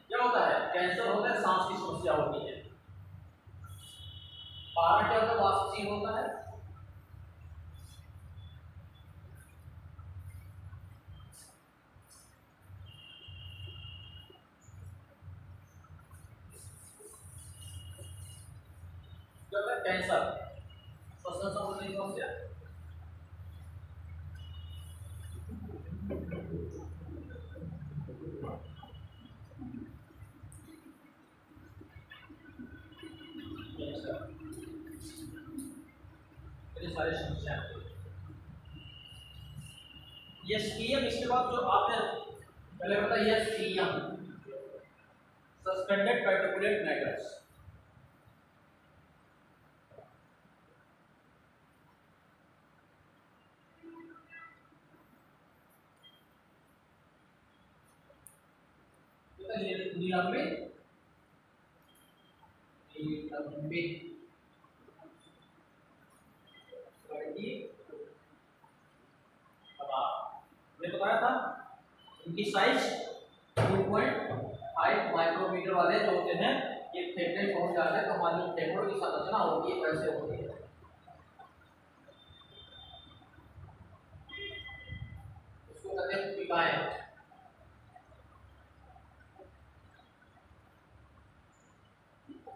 Speaker 2: क्या होता है? कैंसर होता है, सांस की समस्या होती है। पारा क्या होता है? वाष्पशील होता है। क्या होता है? कैंसर, श्वसन संबंधी समस्या। सारी समस्या। एसटीएम, इसके बाद जो आपने पहले बताया एसटीएम, सस्पेंडेड पार्टिकुलेट मैटर्स। निलंबित मैं बताया था इनकी साइज 2.5 माइक्रोमीटर वाले जो होते हैं, ये फेफड़े में पहुंच जाते हैं। तो हमारी फेफड़ों की संरचना होती है वैसे होती है। इसको कहते हैं पुपिकाएं।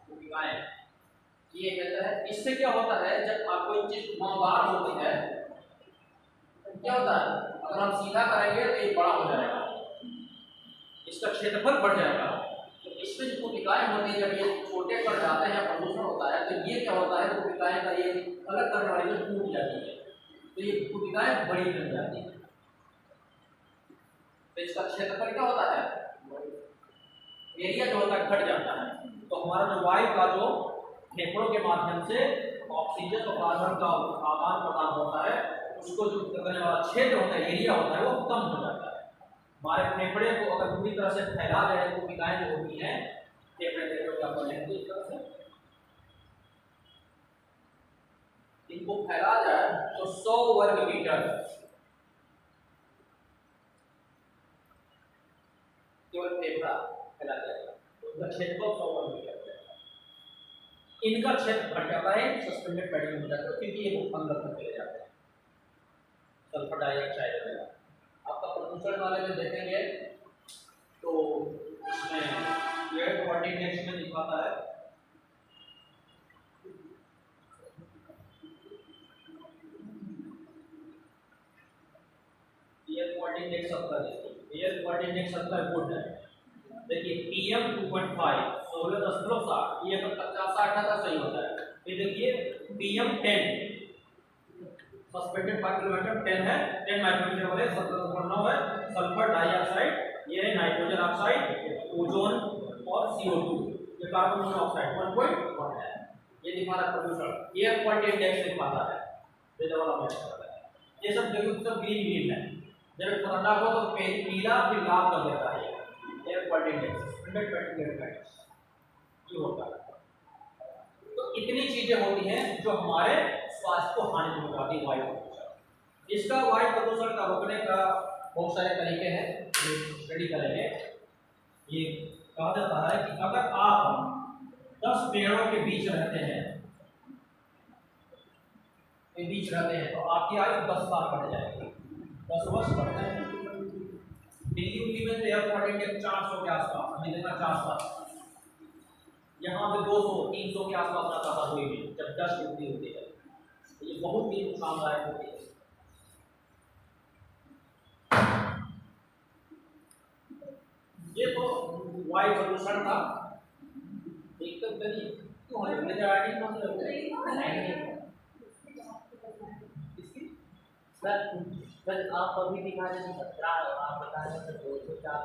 Speaker 2: पुपिकाएं ये कहता है, इससे क्या होता है? जब आप कोई चीज घुमावदार होती है तो क्या होता है? अगर हम सीधा करेंगे तो ये बड़ा हो जाएगा, इसका क्षेत्रफल बढ़ जाएगा। तो इसमें जो पुपिकाएं होती है, जब ये छोटे पड़ जाते हैं, प्रदूषण होता है, तो ये क्या होता है? पुपिकाएं का ये अलग करने वाली जो टूट जाती है, तो ये पुपिकाएं बड़ी बन जाती है। तो इसका क्षेत्रफल क्या होता है? एरिया जो होता है घट जाता है। तो हमारा जो वायु का जो फेफड़ों के माध्यम से ऑक्सीजन और कार्बन का आदान प्रदान होता है, उसको जो करने वाला क्षेत्र होता है, एरिया होता है, वो कम हो जाता है। हमारे फेफड़े को अगर पूरी तरह से फैला जाए, तो पुपिकाएं जो होती हैं फेफड़े का बनेंगे इस तरह से, इनको फैला जाए तो 100 वर्ग मीटर केवल फेफड़ा फैला जाएगा, तो उनका क्षेत्रफल 100 वर्ग मीटर। इनका क्षेत्र घट जाता है, सस्पेंडेड पैडिंग हो जाता है, क्योंकि ये अंदर तक चले जाते हैं। सल्फर डाइऑक्साइड वगैरह आपका प्रदूषण वाले में देखेंगे तो इसमें एयर क्वालिटी इंडेक्स में दिखाता है। Air quality index 70, air quality index 70 good है। देखिए PM 2.5 16.7, ये तो 50-60 का सही होता है। ये देखिए PM 10 सस्पेंडेड पार्टिकुलेट 10 है, 10 माइक्रोमीटर वाले 17.9 है। सल्फर डाइऑक्साइड, ये नाइट्रोजन ऑक्साइड, ओजोन और CO2, ये कार्बन मोनोऑक्साइड 1.1 है। ये दिखा रहा प्रदूषण। एयर क्वालिटी इंडेक्स दिखाता है, ये वाला मैच करता है। ये सब देखो सब ग्रीन है, जब खतरनाक हो तो पीला फिर लाल कर देता है। Air quality index suspended particulate matters ये होता है। तो इतनी चीजें होती हैं जो हमारे स्वास्थ्य को हानि पहुंचाती है वायु प्रदूषण। इसका वायु प्रदूषण का रोकने का बहुत सारे तरीके हैं, स्टडी करेंगे। ये कहा जाता है कि अगर आप 10 पेड़ों के बीच रहते हैं के बीच रहते हैं तो आपकी आयु 10 साल बढ़ जाएगी, 10 वर्ष बढ़ते हैं। दिल्ली उल्ली में तो एयर इंडेक्स 400 के आसपास, अभी देखा 400, यहाँ पे 200 300 के आसपास रहता था कोई भी जब डस्ट उठती होती है। तो ये बहुत ही नुकसानदायक होती है। ये तो वायु प्रदूषण था। एक तो करिए क्यों हो रही है
Speaker 1: सर आप अभी दिखा रहे थे 17, आप बता रहे थे 204।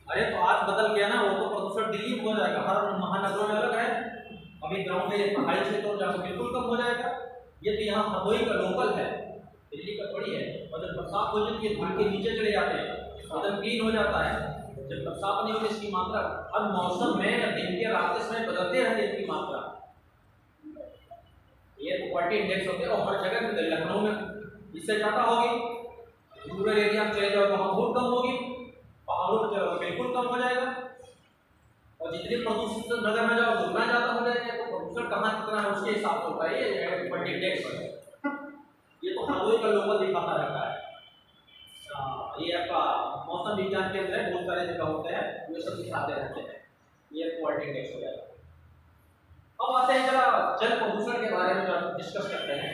Speaker 2: अरे तो आज बदल गया ना, वो तो प्रदूषण दिल्ली में हो जाएगा, हर महानगरों में अलग है। अभी गांव में पहाड़ी क्षेत्रों में बिल्कुल कम हो जाएगा। ये तो यहाँ हरदोई का लोकल है, दिल्ली का थोड़ी है। और जब बरसात हो जाती है धूल के नीचे चले जाते हैं, बदन क्लीन हो जाता है। जब बरसात नहीं होती इसकी मात्रा हर मौसम में दिन के रात के समय बदलते रहते इसकी मात्रा। ये क्वालिटी इंडेक्स होते हैं और हर जगह में, लखनऊ में इससे ज़्यादा होगी, रूरल एरिया में चले जाओ तो वहाँ बहुत कम होगी, पहाड़ों पर चलो बिल्कुल कम हो जाएगा। और जितने प्रदूषित नगर में जाओ उतना ज़्यादा हो जाएगा। तो प्रदूषण कहाँ कितना है उसके हिसाब से होता है ये क्वालिटी इंडेक्स। ये तो हर का लोकल दिखाता रहता है। ये आपका मौसम विज्ञान केंद्र है, बहुत सारे जगह होते हैं ये सब दिखाते रहते हैं। ये क्वालिटी इंडेक्स हो जाएगा। अब आते हैं जरा जल प्रदूषण के बारे में डिस्कस करते हैं।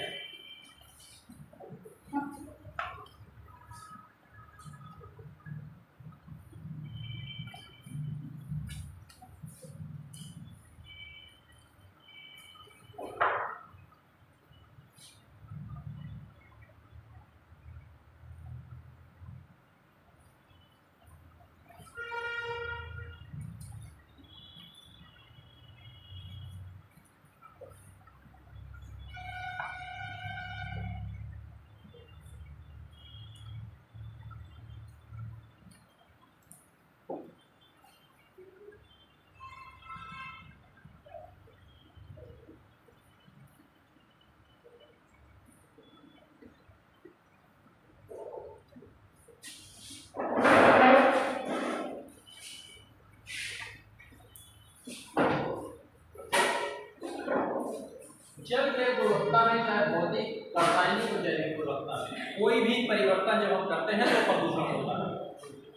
Speaker 2: जल के गुणवत्ता में चाहे भौतिक रासायनिक और जैविक गुणवत्ता में कोई भी परिवर्तन जब हम करते हैं तो प्रदूषण होता है।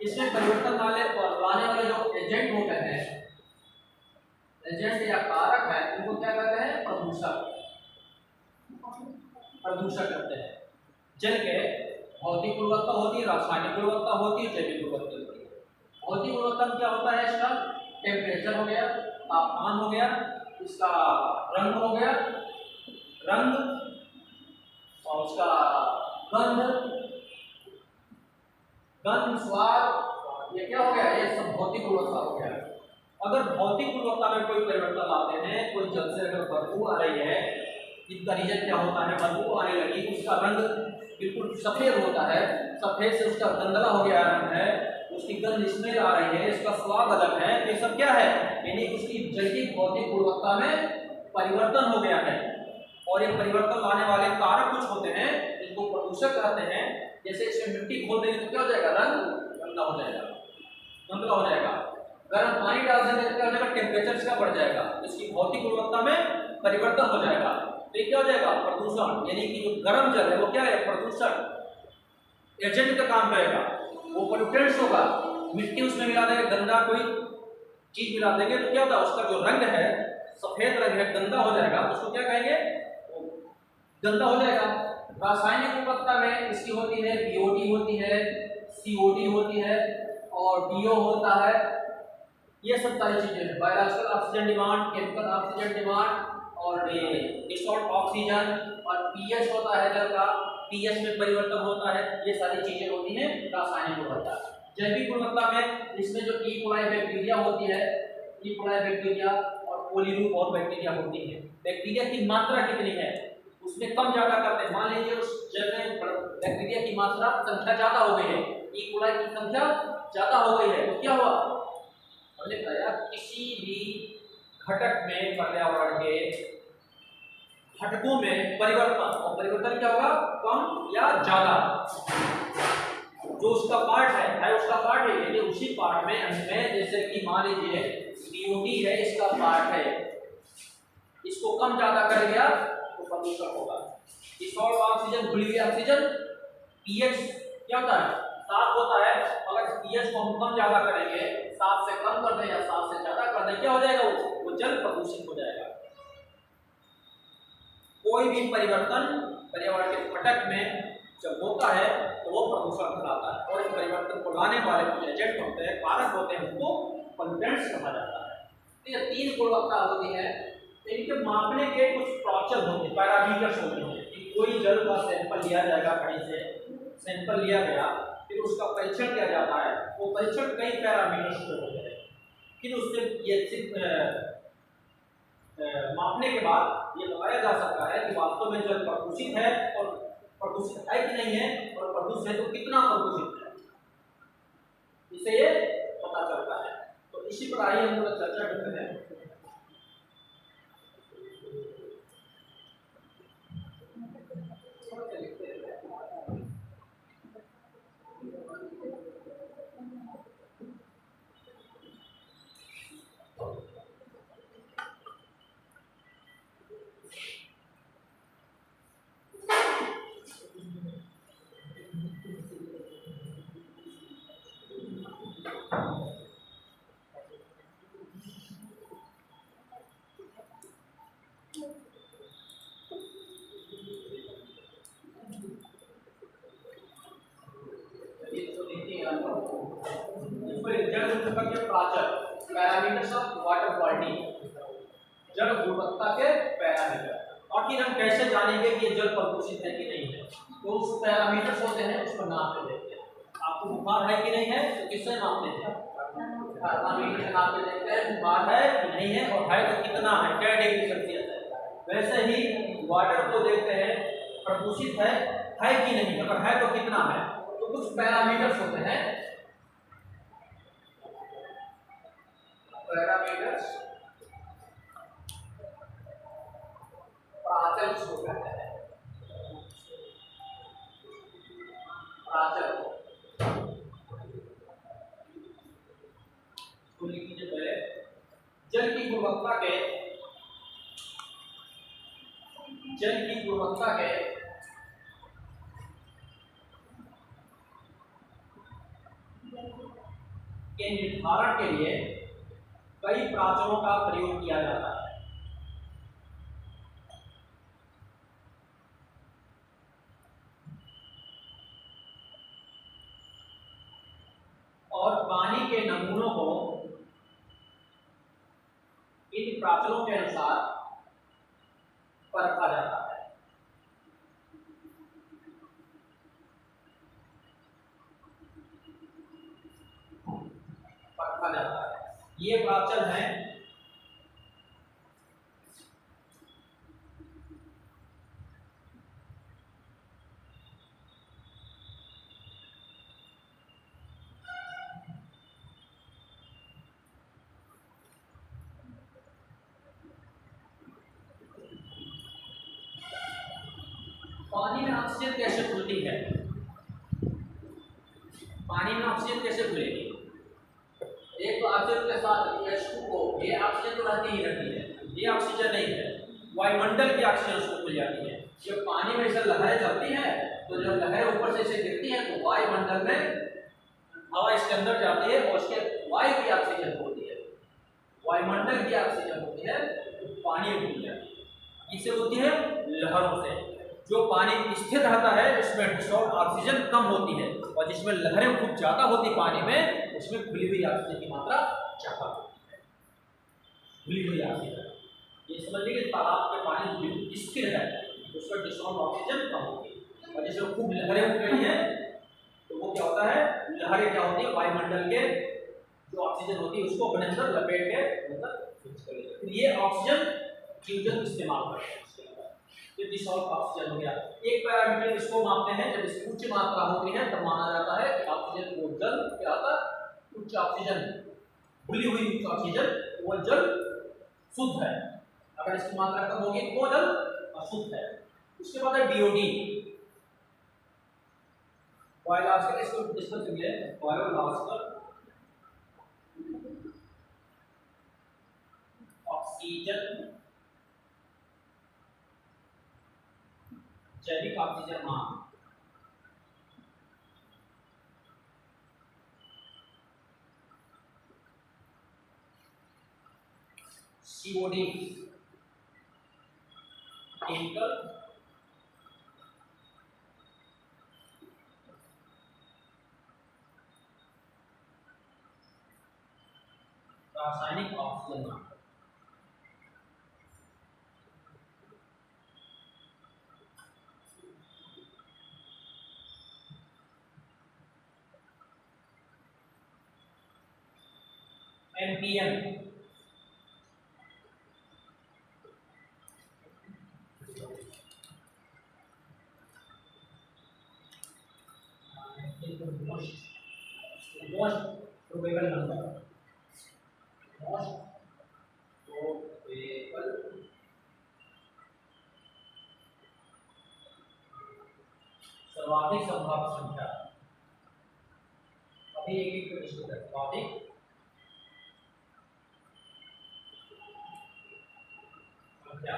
Speaker 2: इसमें परिवर्तन लाने वाले जो एजेंट होते हैं, एजेंट या कारक है, उनको क्या कहते हैं? प्रदूषक। प्रदूषक करते हैं। जल के भौतिक गुणवत्ता होती है, रासायनिक गुणवत्ता होती है, जैविक गुणवत्ता होती है। भौतिक गुणवत्ता में क्या होता है? इसका टेम्परेचर हो गया, तापमान हो गया, इसका रंग हो गया, रंग और उसका गंध, स्वाद, ये क्या हो गया? ये सब भौतिक गुणवत्ता हो गया। अगर भौतिक गुणवत्ता में कोई परिवर्तन लाते हैं, कोई जल से अगर बदबू आ रही है, इसका रीजन क्या होता है? बदबू आने लगी, उसका रंग बिल्कुल सफेद होता है, सफेद से उसका गंदला हो गया रंग है, उसकी गंध स्मेल आ रही है, इसका स्वाद अलग है, ये सब क्या है? यानी उसकी जल की भौतिक गुणवत्ता में परिवर्तन हो गया है। और ये परिवर्तन लाने वाले कारक कुछ होते हैं जिनको प्रदूषक कहते हैं। जैसे इसमें मिट्टी खोल देंगे तो क्या हो जाएगा? रंग गंदा हो जाएगा, गंदा हो जाएगा। गर्म पानी डाल देंगे तो क्या हो जाएगा? टेम्परेचर इसका बढ़ जाएगा, इसकी भौतिक गुणवत्ता में परिवर्तन हो जाएगा। तो ये क्या हो जाएगा? प्रदूषण। यानी कि जो गर्म जल है वो क्या है? प्रदूषण एजेंट का काम करेगा, वो पोल्यूटेंट्स होगा। मिट्टी उसमें मिला देंगे, गंदा कोई चीज मिला देंगे तो क्या होगा? उसका जो रंग है, सफेद रंग है, गंदा हो जाएगा। उसको क्या कहेंगे? गंदा हो जाएगा। रासायनिक गुणवत्ता में इसकी होती है बीओटी होती है, सीओडी होती है और डीओ होता है। ये सब सारी चीजें हैं। Biological oxygen demand, chemical oxygen demand और ये डिसॉल्ट ऑक्सीजन और पीएच होता है जल का, पीएच में परिवर्तन होता है। ये सारी चीजें होती हैं रासायनिक गुणवत्ता। जैविक गुणवत्ता में इसमें जो ई कोलाई बैक्टीरिया होती है, ई कोलाई बैक्टीरिया और कोलीरूट और बैक्टीरिया होती है। बैक्टीरिया की मात्रा कितनी है उसमें कम ज्यादा करते हैं। मान लीजिए उस जल में बैक्टीरिया की मात्रा संख्या ज्यादा हो गई है, ई कोलाई की संख्या ज्यादा हो गई है, तो क्या हुआ? हमने बताया किसी भी घटक में, पर्यावरण के घटकों में परिवर्तन, और परिवर्तन क्या होगा? कम या ज्यादा। जो उसका पार्ट है उसका पार्ट है, लेकिन उसी पार्ट में हमें, जैसे कि मान लीजिए बीओटी है, इसका पार्ट है, इसको कम ज्यादा कर गया तो प्रदूषण होगा। डिसॉल्व ऑक्सीजन, घुली हुई ऑक्सीजन, पीएच क्या होता है 7 होता है, अगर पीएच को हम कम ज्यादा करेंगे, 7 से कम कर दें या 7 से ज्यादा कर दें, क्या हो जाएगा वो जल प्रदूषित हो जाएगा। कोई भी परिवर्तन पर्यावरण के घटक में जब होता है तो वो प्रदूषण फैलाता है, और इस परिवर्तन को लाने वाले जो एजेंट होते हैं, कारक होते हैं, उनको पॉल्यूटेंट्स कहा जाता है। तो ये 3 गुणवत्ता होती है, इनके मापने के कुछ प्राचल होते हैं, पैरामीटर्स होते हैं कि कोई जल का सैंपल लिया जाएगा, कहीं से सैंपल लिया गया, फिर उसका परीक्षण किया जाता है, वो परीक्षण कई पैरामीटर्स पे होते हैं, फिर उससे ये मापने के बाद ये बताया जा सकता है कि वास्तव में जल प्रदूषित है और प्रदूषित है कि नहीं है, और प्रदूषित है तो कितना प्रदूषित है, इससे ये पता चलता है। तो इसी पर आइए हम लोग चर्चा करते हैं। पैरामीटर्स ऑफ वाटर क्वालिटी, जल गुणवत्ता के पैरामीटर। आखिर हम कैसे जानेंगे कि ये जल प्रदूषित है कि नहीं है, तो उस पैरामीटर्स होते हैं, उसको नाप के देखते हैं। आपको बुखार है कि नहीं है तो किससे नापते हैं, थर्मामीटर से नाप के देखते हैं बुखार है कि नहीं है, और है तो कितना है, क्या डिग्री सेल्सियस है। वैसे ही वाटर को देखते हैं प्रदूषित है कि नहीं, अगर है तो कितना है, तो कुछ पैरामीटर्स होते हैं, पैरामीटर्स प्राचल को कहते हैं, प्राचल को लिखिए पहले। जल की गुणवत्ता के निर्धारण के लिए कई प्राचलों का प्रयोग किया जाता है। और पानी के नमूनों को इन प्राचलों के अनुसार परखा जाता है। ये प्राचल हैं पानी में ऑक्सीजन कैसे खुलती है, पानी में ऑक्सीजन कैसे खुलेगी, एक तो ऑक्सीजन के साथ H2O, ये ऑक्सीजन तो रहती ही रहती है, ये ऑक्सीजन नहीं है, वायुमंडल की ऑक्सीजन उसको खुल जाती है। जब पानी में से लहरें चलती हैं तो जब लहरें ऊपर से गिरती हैं तो वायुमंडल में हवा इसके अंदर जाती है और उसके वायु की ऑक्सीजन होती है, वायुमंडल की ऑक्सीजन होती है, तो पानी में खुल जाती है। इससे होती है लहरों से। जो पानी स्थिर रहता है उसमें डिसॉल्व ऑक्सीजन कम होती है, और जिसमें लहरें खूब ज्यादा होती पानी में उसमें खुली हुई ऑक्सीजन की मात्रा ज्यादा होती है। खुली हुई ऑक्सीजन, ये समझ लीजिए तालाब के पानी स्थिर है उसमें डिसॉल्व ऑक्सीजन कम होती है, और जिसमें खूब लहरें उठ रही हैं तो वो क्या होता है, लहरें क्या होती है वायुमंडल के जो ऑक्सीजन होती है उसको अपने अंदर लपेट के अंदर खींच कर लेती है। फिर ये ऑक्सीजन फ्यूजन इस्तेमाल करते हैं, ये डिसॉल्व ऑक्सीजन हो गया। एक पैरामीटर इसको मापते हैं, जब इसकी उच्च मात्रा होती है तब माना जाता है कि ऑक्सीजन वो जल क्या होता है, उच्च ऑक्सीजन, खुली हुई उच्च ऑक्सीजन, वो जल शुद्ध है। अगर इसकी मात्रा कम होगी तो वो जल अशुद्ध है। उसके बाद है डीओडी, बायोलॉजिकल, इसको डिस्कस करेंगे, बायोलॉजिकल ऑक्सीजन जैविक ऑक्सीजन मान COD केमिकल रासायनिक ऑक्सीजन मान MPM most probable number most probable सर्वाधिक संभाव्य संख्या। अभी एक एक प्रश्न है सर्वाधिक संख्या।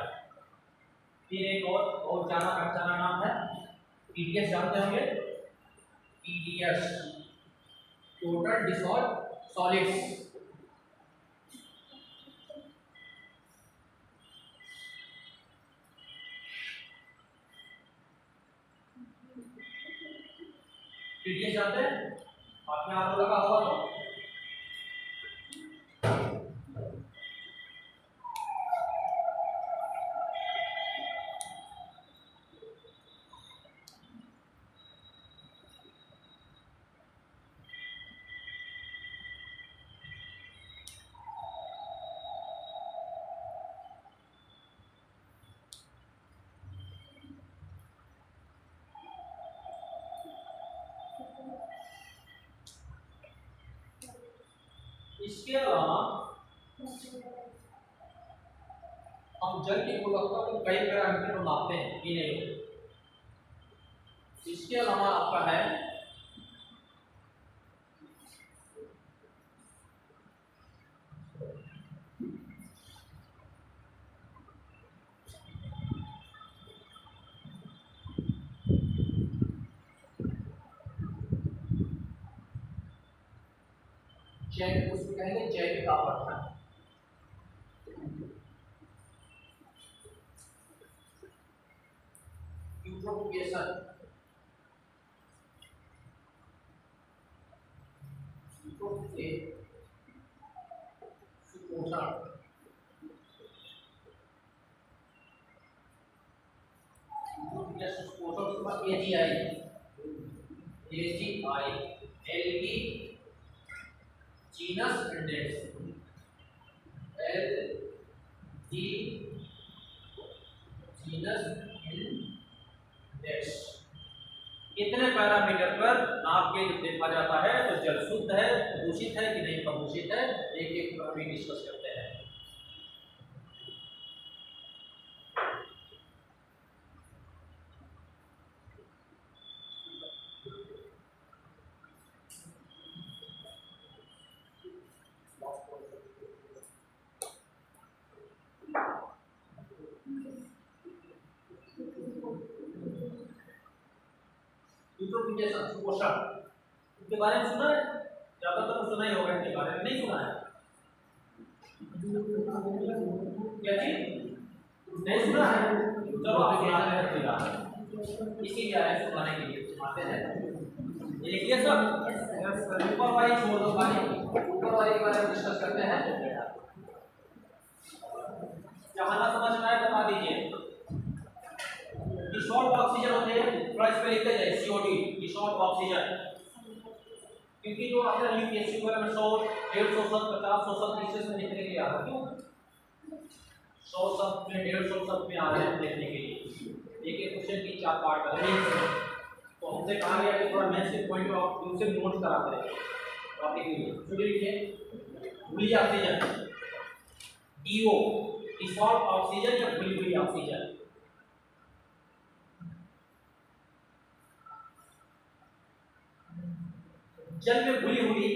Speaker 2: फिर एक और बहुत जाना पहचाना नाम है TDS, जानते होंगे TDS total dissolve solids. TDS जानते हैं? आपने हाथ लगा होगा तो इसके अलावा हम जल की गुणवत्ता को कई पैरामीटर में मापते हैं गिने हुए। इसके अलावा आपका है जैविक, उसको कहेंगे जैविक आवर्धन। यूट्रोफिकेशन सुपोषण AGI algae genus index algae genus index. कितने पैरामीटर पर नाप के देखा जाता है तो जल शुद्ध है, प्रदूषित है कि नहीं प्रदूषित है, एक एक पर भी डिस्कस करते हैं। यूट्रोफिकेशन सुपोषण इसके बारे में सुना है? ज्यादातर तो सुना ही होगा, इसके बारे में नहीं सुना है? क्या चीज नहीं सुना है? चलो आप सुनाते हैं इसी क्या है सुनाने के लिए आते हैं। ये लिखिए सब ऊपर वाली छोड़ दो, खाली ऊपर वाली के बारे में डिस्कस करते हैं। जहां ना समझ में आए बता दीजिए। डिसॉल्व ऑक्सीजन होते हैं, थोड़ा इस पे लिखते जाइए COD डिसॉल्व ऑक्सीजन, क्योंकि जो आपने यूपीएससी वगैरह में 100 150 शब्द 50 शब्द इंग्लिश में लिखने के लिए आ रहा है। क्यों 100 शब्द में 150 शब्द में आ रहे हैं लिखने के लिए, एक एक क्वेश्चन की 4 पार्ट कर रहे हैं। तो हमसे कहा गया कि थोड़ा मैथ्स के पॉइंट ऑफ व्यू से नोट कराते हैं टॉपिक के लिए। तो लिखिए घुली ऑक्सीजन DO डिसॉल्व ऑक्सीजन या घुली हुई ऑक्सीजन। जल में घुली हुई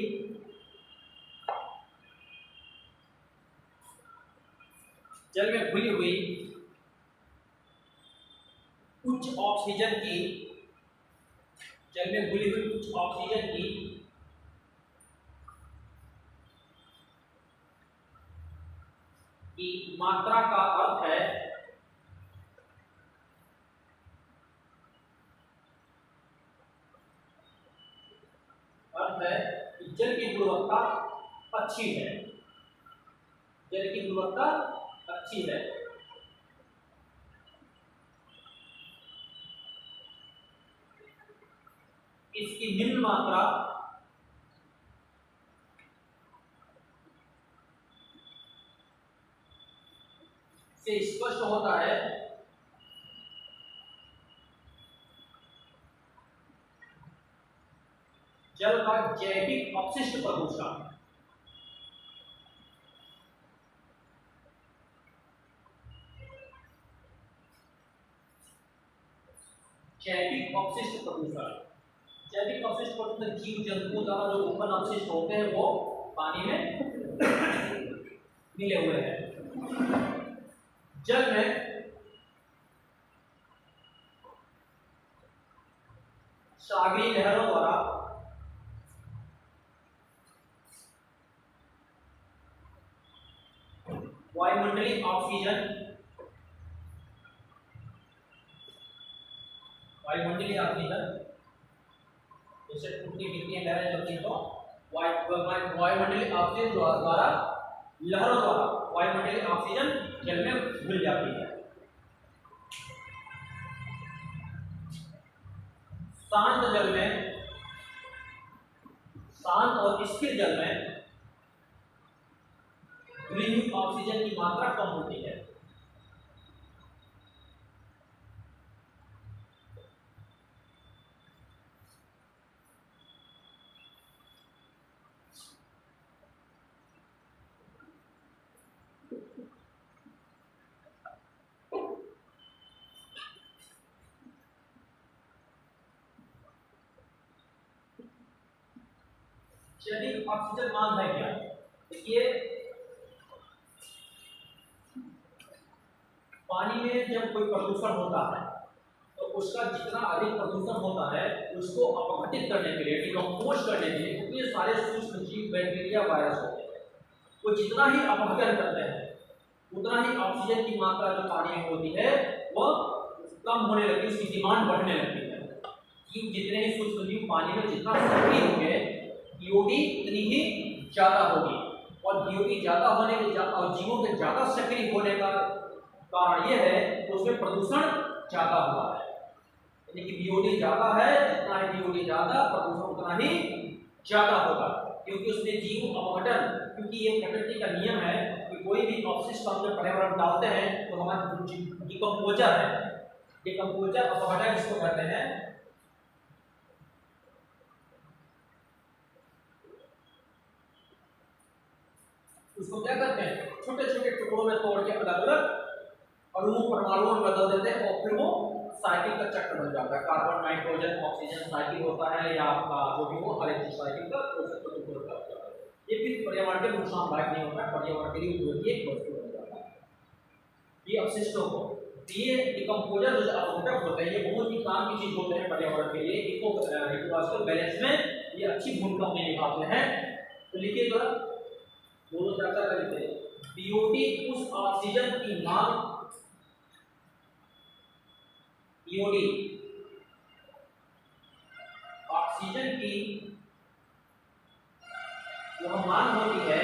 Speaker 2: उच्च ऑक्सीजन की, जल में घुली हुई उच्च ऑक्सीजन की मात्रा का अर्थ है कि जल की गुणवत्ता अच्छी है, जल की गुणवत्ता अच्छी है। इसकी निम्न मात्रा से स्पष्ट होता है जल का जैविक अपशिष्ट प्रदूषण। जैविक अपशिष्ट प्रदूषण, जैविक अपशिष्ट प्रदूषण जीव जंतुओं द्वारा जो उत्पन्न अपशिष्ट होते हैं वो पानी में मिले हुए हैं। जल में सागरीय लहरों द्वारा वायुमंडलीय ऑक्सीजन, वायुमंडलीय ऑक्सीजन जैसे टूटती गिरती लहरें चलती हैं तो वायुमंडलीय ऑक्सीजन द्वारा लहरों द्वारा वायुमंडलीय ऑक्सीजन जल में घुल जाती है। शांत जल में, शांत और स्थिर जल में घुली हुई ऑक्सीजन की मात्रा कम होती है। जैविक ऑक्सीजन मान है क्या? देखिए पानी में जब कोई प्रदूषण होता है तो उसका जितना अधिक प्रदूषण होता है उसको अपघटित करने के लिए, डिकम्पोज करने के लिए, क्योंकि ये सारे सूक्ष्म जीव बैक्टीरिया वायरस होते हैं, वो जितना ही अपघटन करते हैं उतना ही ऑक्सीजन की मात्रा जो पानी में होती है वह कम होने लगती है, उसकी डिमांड बढ़ने लगती है। जीव जितने ही सूक्ष्म जीव पानी में जितना सक्रिय होंगे डीओडी उतनी ही ज्यादा होगी, और डीओडी ज्यादा होने के और जीवों के ज्यादा सक्रिय होने का कारण यह है कि उसमें प्रदूषण ज्यादा हुआ है। यानी कि डीओडी ज्यादा है, जितना है डीओडी ज्यादा प्रदूषण उतना ही ज्यादा होगा, क्योंकि उसमें जीव अपघटन, क्योंकि ये प्रकृति का नियम है कि कोई भी अपशिष्ट हम जब पर्यावरण डालते हैं तो हमारा डिकम्पोजर है, डिकम्पोजर अपघटन जिसको कहते हैं, उसको क्या करते हैं छोटे छोटे टुकड़ों में तोड़ के अलग अलग अणुओं परमाणुओं में बदल देते हैं और फिर वो साइकिल का चक्र बन जाता है। कार्बन नाइट्रोजन ऑक्सीजन साइकिल होता है या आपका जो भी हो हर एक चीज साइकिल का ये फिर पर्यावरण के नुकसानदायक नहीं होता है, पर्यावरण के लिए उपयोगी एक वस्तु बन जाता है। ये अपशिष्टों को ये डिकम्पोजर जो अपघटक होते हैं ये बहुत ही काम की चीज होते हैं पर्यावरण के लिए, इको इकोलॉजिकल बैलेंस में ये अच्छी भूमिका निभाते हैं। तो लिखिए जरा दोनों चर्चा करते हैं। डीओडी उस ऑक्सीजन की मांग, डीओडी ऑक्सीजन की वह मांग होती है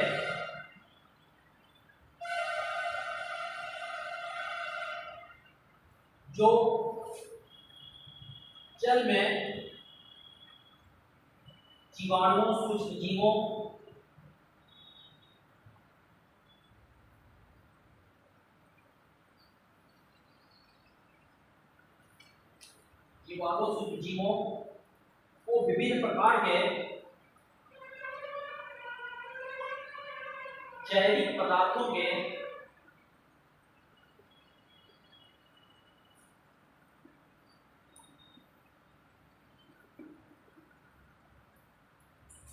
Speaker 2: जो जल में जीवाणुओं, सूक्ष्म जीवों, सूक्ष्म जीवों को विभिन्न प्रकार के जैविक पदार्थों के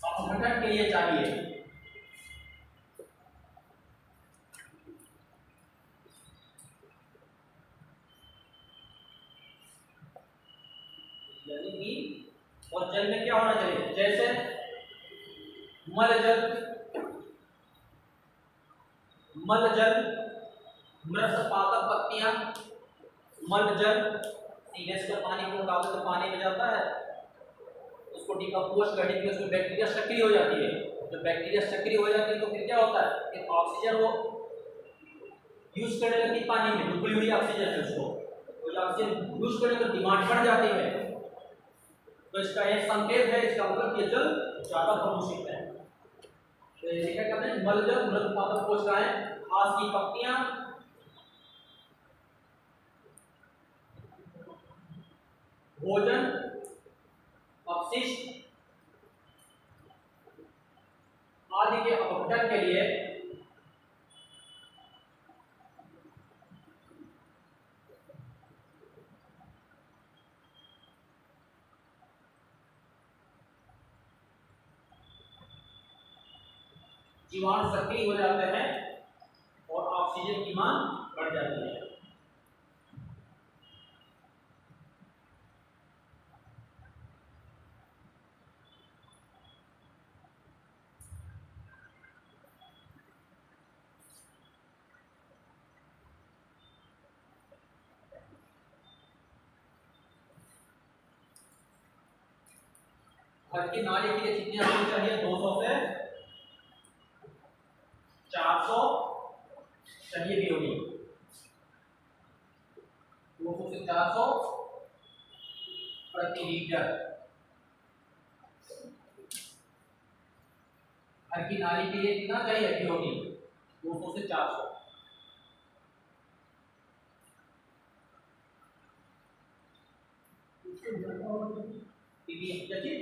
Speaker 2: अपघटन के लिए चाहिए। यानी कि और जल में क्या होना चाहिए, जैसे मलजल, मलजल, मृत पादप पत्तियां, मलजल सीधे से पानी को डालते तो पानी में जाता है, उसको डिकम्पोज करने के लिए उसमें बैक्टीरिया सक्रिय हो जाती है। जब बैक्टीरिया सक्रिय हो जाती है तो फिर क्या होता है कि ऑक्सीजन वो यूज करने लगती है पानी में, खुली हुई ऑक्सीजन है उसको, तो ऑक्सीजन यूज करने की डिमांड बढ़ जाती है। तो इसका एक संकेत है, इसका मतलब कि जल ज्यादा प्रदूषित है। तो ये क्या कहते हैं, मलजल मृत पादप कोशिकाएं, घास की पत्तियां, भोजन अपशिष्ट आदि के अपघटन के लिए जीवाणु सक्रिय हो जाते हैं और ऑक्सीजन की मांग बढ़ जाती है। घर की नाली के लिए कितनी ऑक्सीजन चाहिए, 200 से 400 चाहिए बीओडी, 200 से 400 प्रति लीटर। घर की नाली के लिए कितना चाहिए बीओडी, 200 से 400। पीपीएम क्या चीज,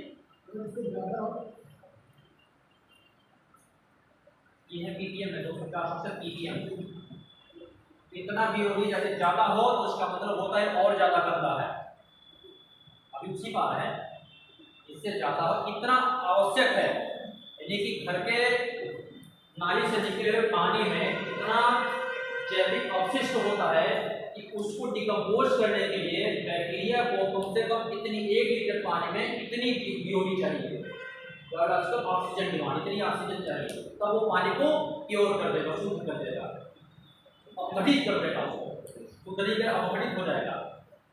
Speaker 2: ये है पीपीएम है, 250 से पीपीएम। इतना बीओडी जैसे ज्यादा हो तो उसका मतलब होता है और ज्यादा गंदा है, अभी उसी बात है, इससे ज्यादा हो कितना आवश्यक है, यानी कि घर के नाली से निकले हुए पानी में इतना जैविक अपशिष्ट होता है कि उसको डिकम्पोज करने के लिए बैक्टीरिया को कम से कम इतनी 1 लीटर पानी में इतनी बीओडी चाहिए, ऑक्सीजन डिमांड इतनी ऑक्सीजन चाहिए, तब वो पानी को प्योर कर देगा, शुद्ध कर देगा, अपघटित कर देगा, उसको तो तरीके अपघटित हो जाएगा।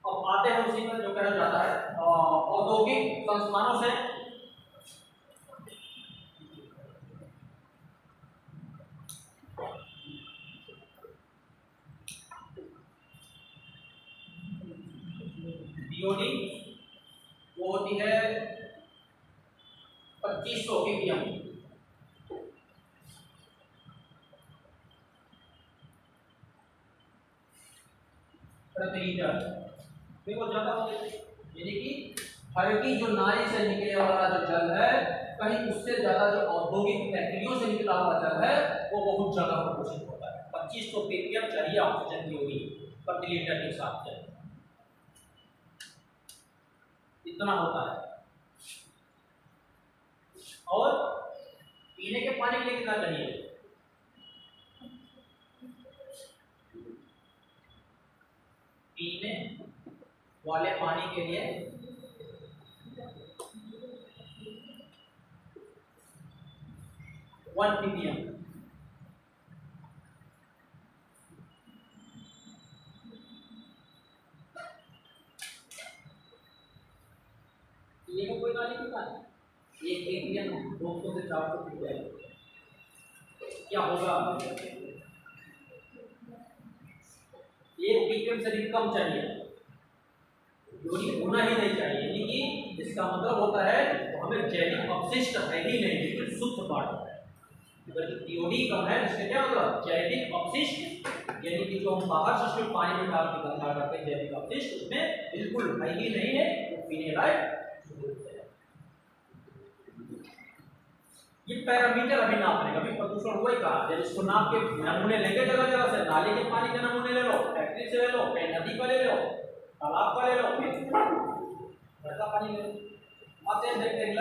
Speaker 2: अब आते हैं उसी पर जो कहा जाता है औद्योगिक संस्थानों से बीओडी वो होती है 2500 ppm प्रति लीटर, देखो ज्यादा हो गया, यानी कि घर की जो नाली से निकले वाला जो जल है, कहीं उससे ज्यादा जो औद्योगिक फैक्ट्रियों से निकला हुआ जल है वो बहुत ज्यादा प्रदूषित होता है। 2500 ppm चाहिए ऑक्सीजन बीओडी प्रति लीटर के हिसाब से, इतना होता है। और पीने के पानी के लिए कितना चाहिए, पीने वाले पानी के लिए 1 ppm, ये कोई नाली कितना है, 1 ppm 200 से 400 ppm, क्या होगा 1 ppm से भी कम चाहिए, बीओडी होना ही नहीं चाहिए, यानी कि इसका मतलब होता है तो हमें जैविक अपशिष्ट है ही नहीं, बिल्कुल शुद्ध पानी है। अगर बीओडी कम है इसका क्या मतलब जैविक अपशिष्ट, यानी कि जो हम बाहर से उसमें पानी में डाल के गंदा करते हैं जैविक अपशिष्ट, उसमें बिल्कुल है ही नहीं है, वो पीने लायक। ये पैरामीटर अभी नापने का, अभी प्रदूषण वही कहा, जब इसको नाप के नमूने लेंगे जगह जगह से, नाले के पानी के नमूने ले लो, फैक्ट्री से ले लो, नदी का ले लो, तालाब का ले लो, ऐसा पानी ले लो, आते हैं देखते हैं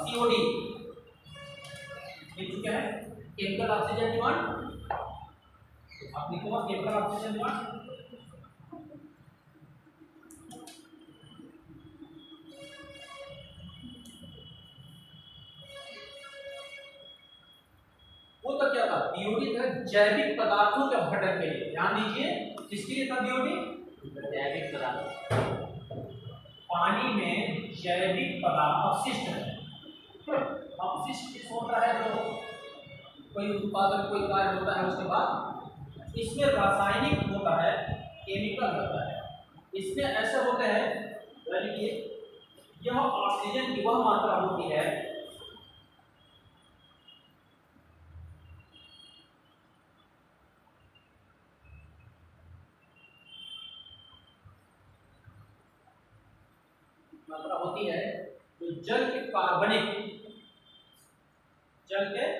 Speaker 2: सीओडी, ये क्या है केमिकल ऑक्सीजन डिमांड, आप लिखो केमिकल ऑक्सीजन डिमांड। वो तो क्या था, बीओडी था जैविक पदार्थों के अपघटन के लिए। ध्यान दीजिए किसके लिए था बीओडी?
Speaker 1: जैविक पदार्थ।
Speaker 2: पानी में जैविक पदार्थ अपशिष्ट है। अपशिष्ट किस होता है, जो कोई उत्पादन कोई कार्य होता है उसके बाद इसमें रासायनिक होता है, केमिकल होता है। इसमें ऐसे होते हैं यानी यह ऑक्सीजन की वह मात्रा होती है जो जल के कार्बनिक, जल के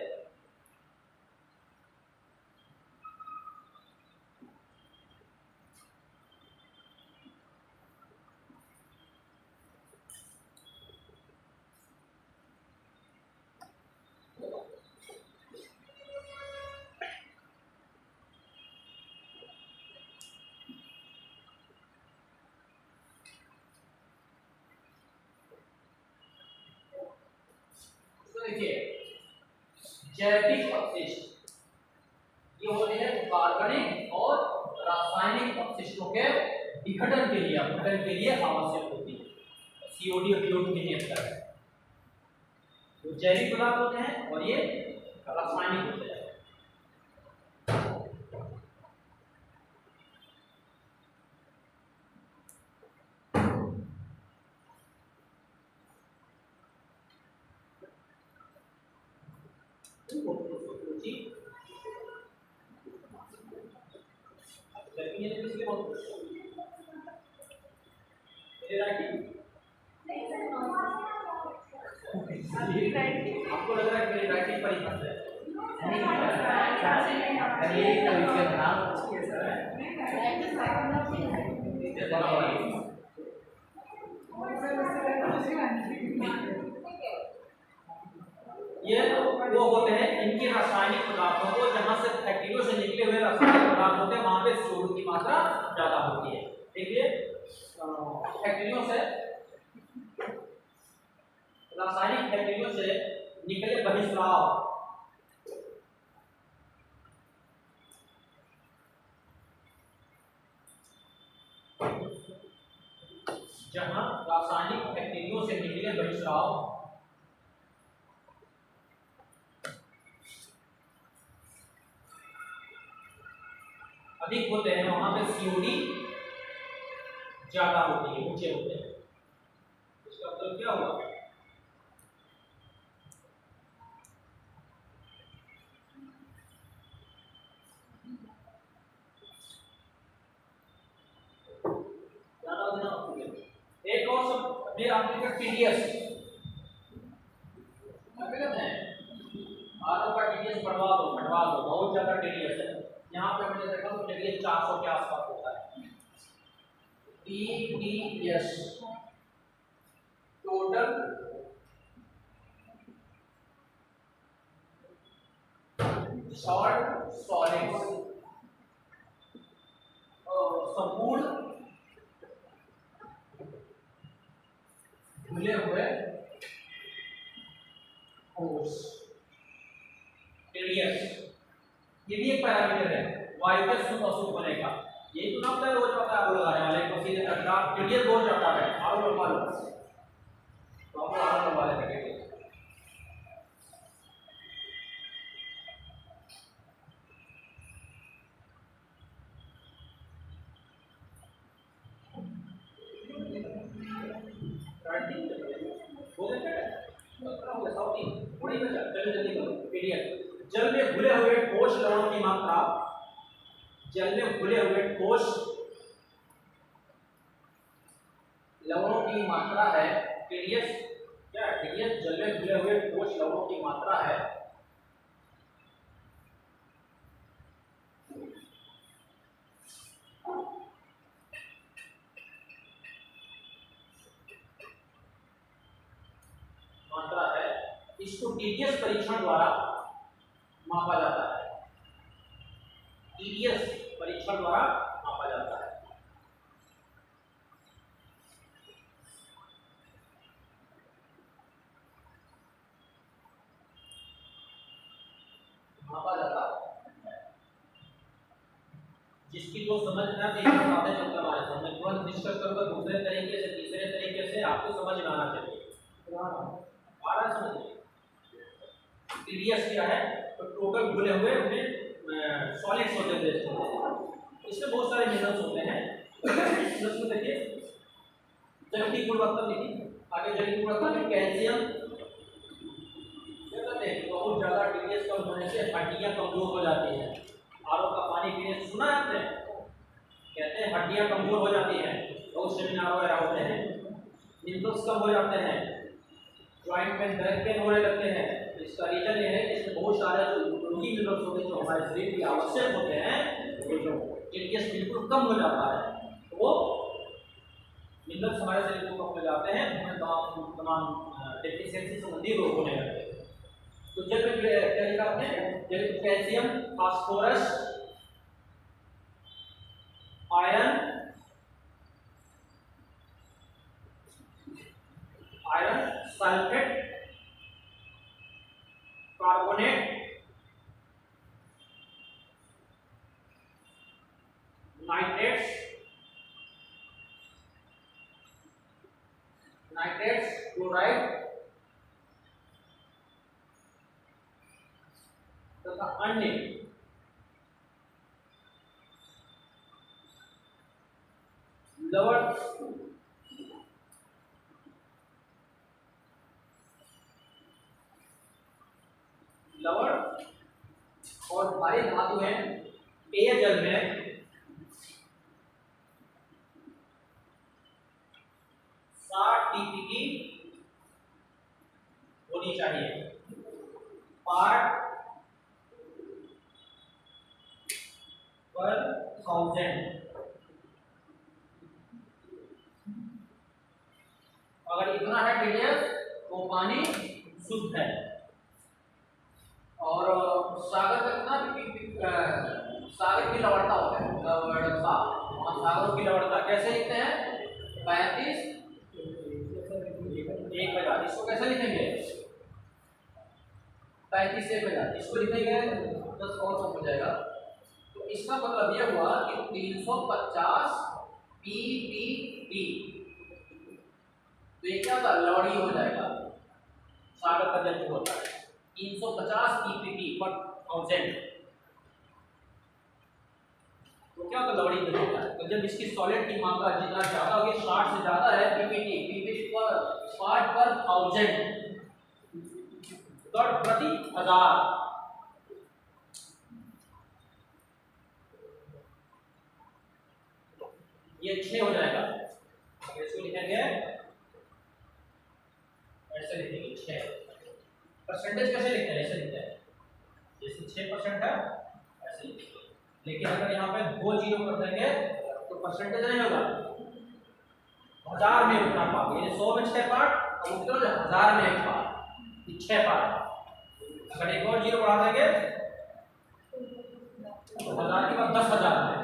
Speaker 2: जैविक अपशिष्ट ये होते हैं कार्बनिक और रासायनिक अपशिष्टों के विघटन के लिए, अपघटन के लिए आवश्यक होती है। सीओडी और बीओ2 के अंतर है। तो जैविक पदार्थ होते हैं और ये रासायनिक होते हैं। आपको लग रहा है मेरी राइटिंग पर ही फंस है? ये वो होते हैं इनके रासायनिक पदार्थों को, जहां से फैक्ट्रियों से निकले हुए रासायनिक पदार्थ होते हैं वहां पे CO2 की मात्रा ज्यादा होती है। देखिए फैक्ट्रियों से, रासायनिक फैक्ट्रियों से निकले बहिस्राव जहां रासायनिक फैक्ट्रियों से निकले बहिस्राव अधिक होते हैं वहां पे CO2 ज्यादा होती है, ऊंचे होते हैं। इसका मतलब क्या हुआ? एक और सब भी आपने का TDS आपका TDS बढ़वा दो बहुत ज्यादा TDS है। यहाँ पे मैंने देखा तो TDS 400 के आसपास होता है। TDS टोटल सॉल्ट सॉलिड्स, संपूर्ण मिले हुए ठोस, TDS ये भी एक पैरामीटर है। वायु के शुद्ध अशुद्ध बनेगा, यही तो ना पता है, रोज पता है लगाने वाले को सीधे तक TDS बहुत जाता है। और लगवा लो तो आप और लगवा लेते हैं। जल में घुले हुए ठोस लवणों की मात्रा, जल में घुले हुए ठोस लवणों की मात्रा है TDS। क्या है TDS? जल में घुले हुए ठोस लवणों की मात्रा है इसको TDS परीक्षण द्वारा मापा जाता है, TDS परीक्षण द्वारा मापा जाता है। मापा जाता है, जिसकी जो समझ ना चाहिए बताते चलते हमारे सामने तुरंत डिस्कस करूंगा दूसरे तरीके से, तीसरे तरीके से, आपको समझ में आना चाहिए। आ रहा है समझ? TDS क्या है? तो टोटल घुले हुए उनमें सॉलिड्स होते हैं इसमें बहुत सारे मिनरल्स होते हैं। इसमें देखिए जल की गुणवत्ता देखिए, आगे जल की गुणवत्ता में कैल्शियम क्या कहते हैं, बहुत ज्यादा TDS कम होने से हड्डियां कमजोर हो जाती हैं। आरओ का पानी पीने से सुना है आपने, कहते हैं हड्डियां कमजोर हो जाती हैं, बहुत सेमिनार वगैरह होते हैं, मिनरल्स कम हो जाते हैं, जॉइंट में बैक पेन होने लगते हैं। इसका रीजन ये है कि इसमें बहुत सारे जो उपयोगी मिनरल्स होते हैं जो हमारे शरीर के आवश्यक होते हैं, तो जो TDS बिल्कुल कम हो जाता है, तो वो मिनरल्स हमारे शरीर को कम हो जाते हैं, हमें तमाम डेफिशिएंसी संबंधी रोग होने लगते हैं। तो जल में क्या लिखा आपने? जल में calcium, phosphorus, iron, sulphate, carbonate, nitrates, chloride तथा अन्य लवण और भारी धातु हैं पेयजल में 60 ppb होनी चाहिए पार्ट पर 1000। अगर इतना है TDS तो पानी शुद्ध है। और सागर का कितना सागर की लवणता होता है, लवणता, और सागरों की लवणता कैसे लिखते हैं? 35 1,000। इसको कैसे लिखेंगे? 35 से 1,000 इसको लिखेंगे 10 और कम हो जाएगा। तो इसका मतलब यह हुआ कि 350 ppb, तो ये क्या होता है? लवणीय हो जाएगा। सागर का जल जो होता है 350 ppb पर 1000, तो क्या होता है? लवणीय जल होता है। तो जब इसकी सॉलिड की मात्रा जितना ज्यादा होगी, 60 से ज्यादा है ppb पर पार्ट पर 1000 प्रति 1000, ये 6 हो जाएगा। अगर इसको लिखेंगे ऐसे लिखेंगे 6। परसेंटेज कैसे लिखते हैं? ऐसे लिखते हैं, जैसे 6% है ऐसे लिखेंगे। लेकिन अगर यहाँ पे 2 जीरो कर देंगे तो परसेंटेज नहीं होगा, 1000 में उतना पार्ट, यानी 100 में 6 पार्ट और उतना 1000 में 1 पार्ट, 6 पार्ट। अगर एक और जीरो बढ़ा देंगे तो 1000 के बाद 10,000 में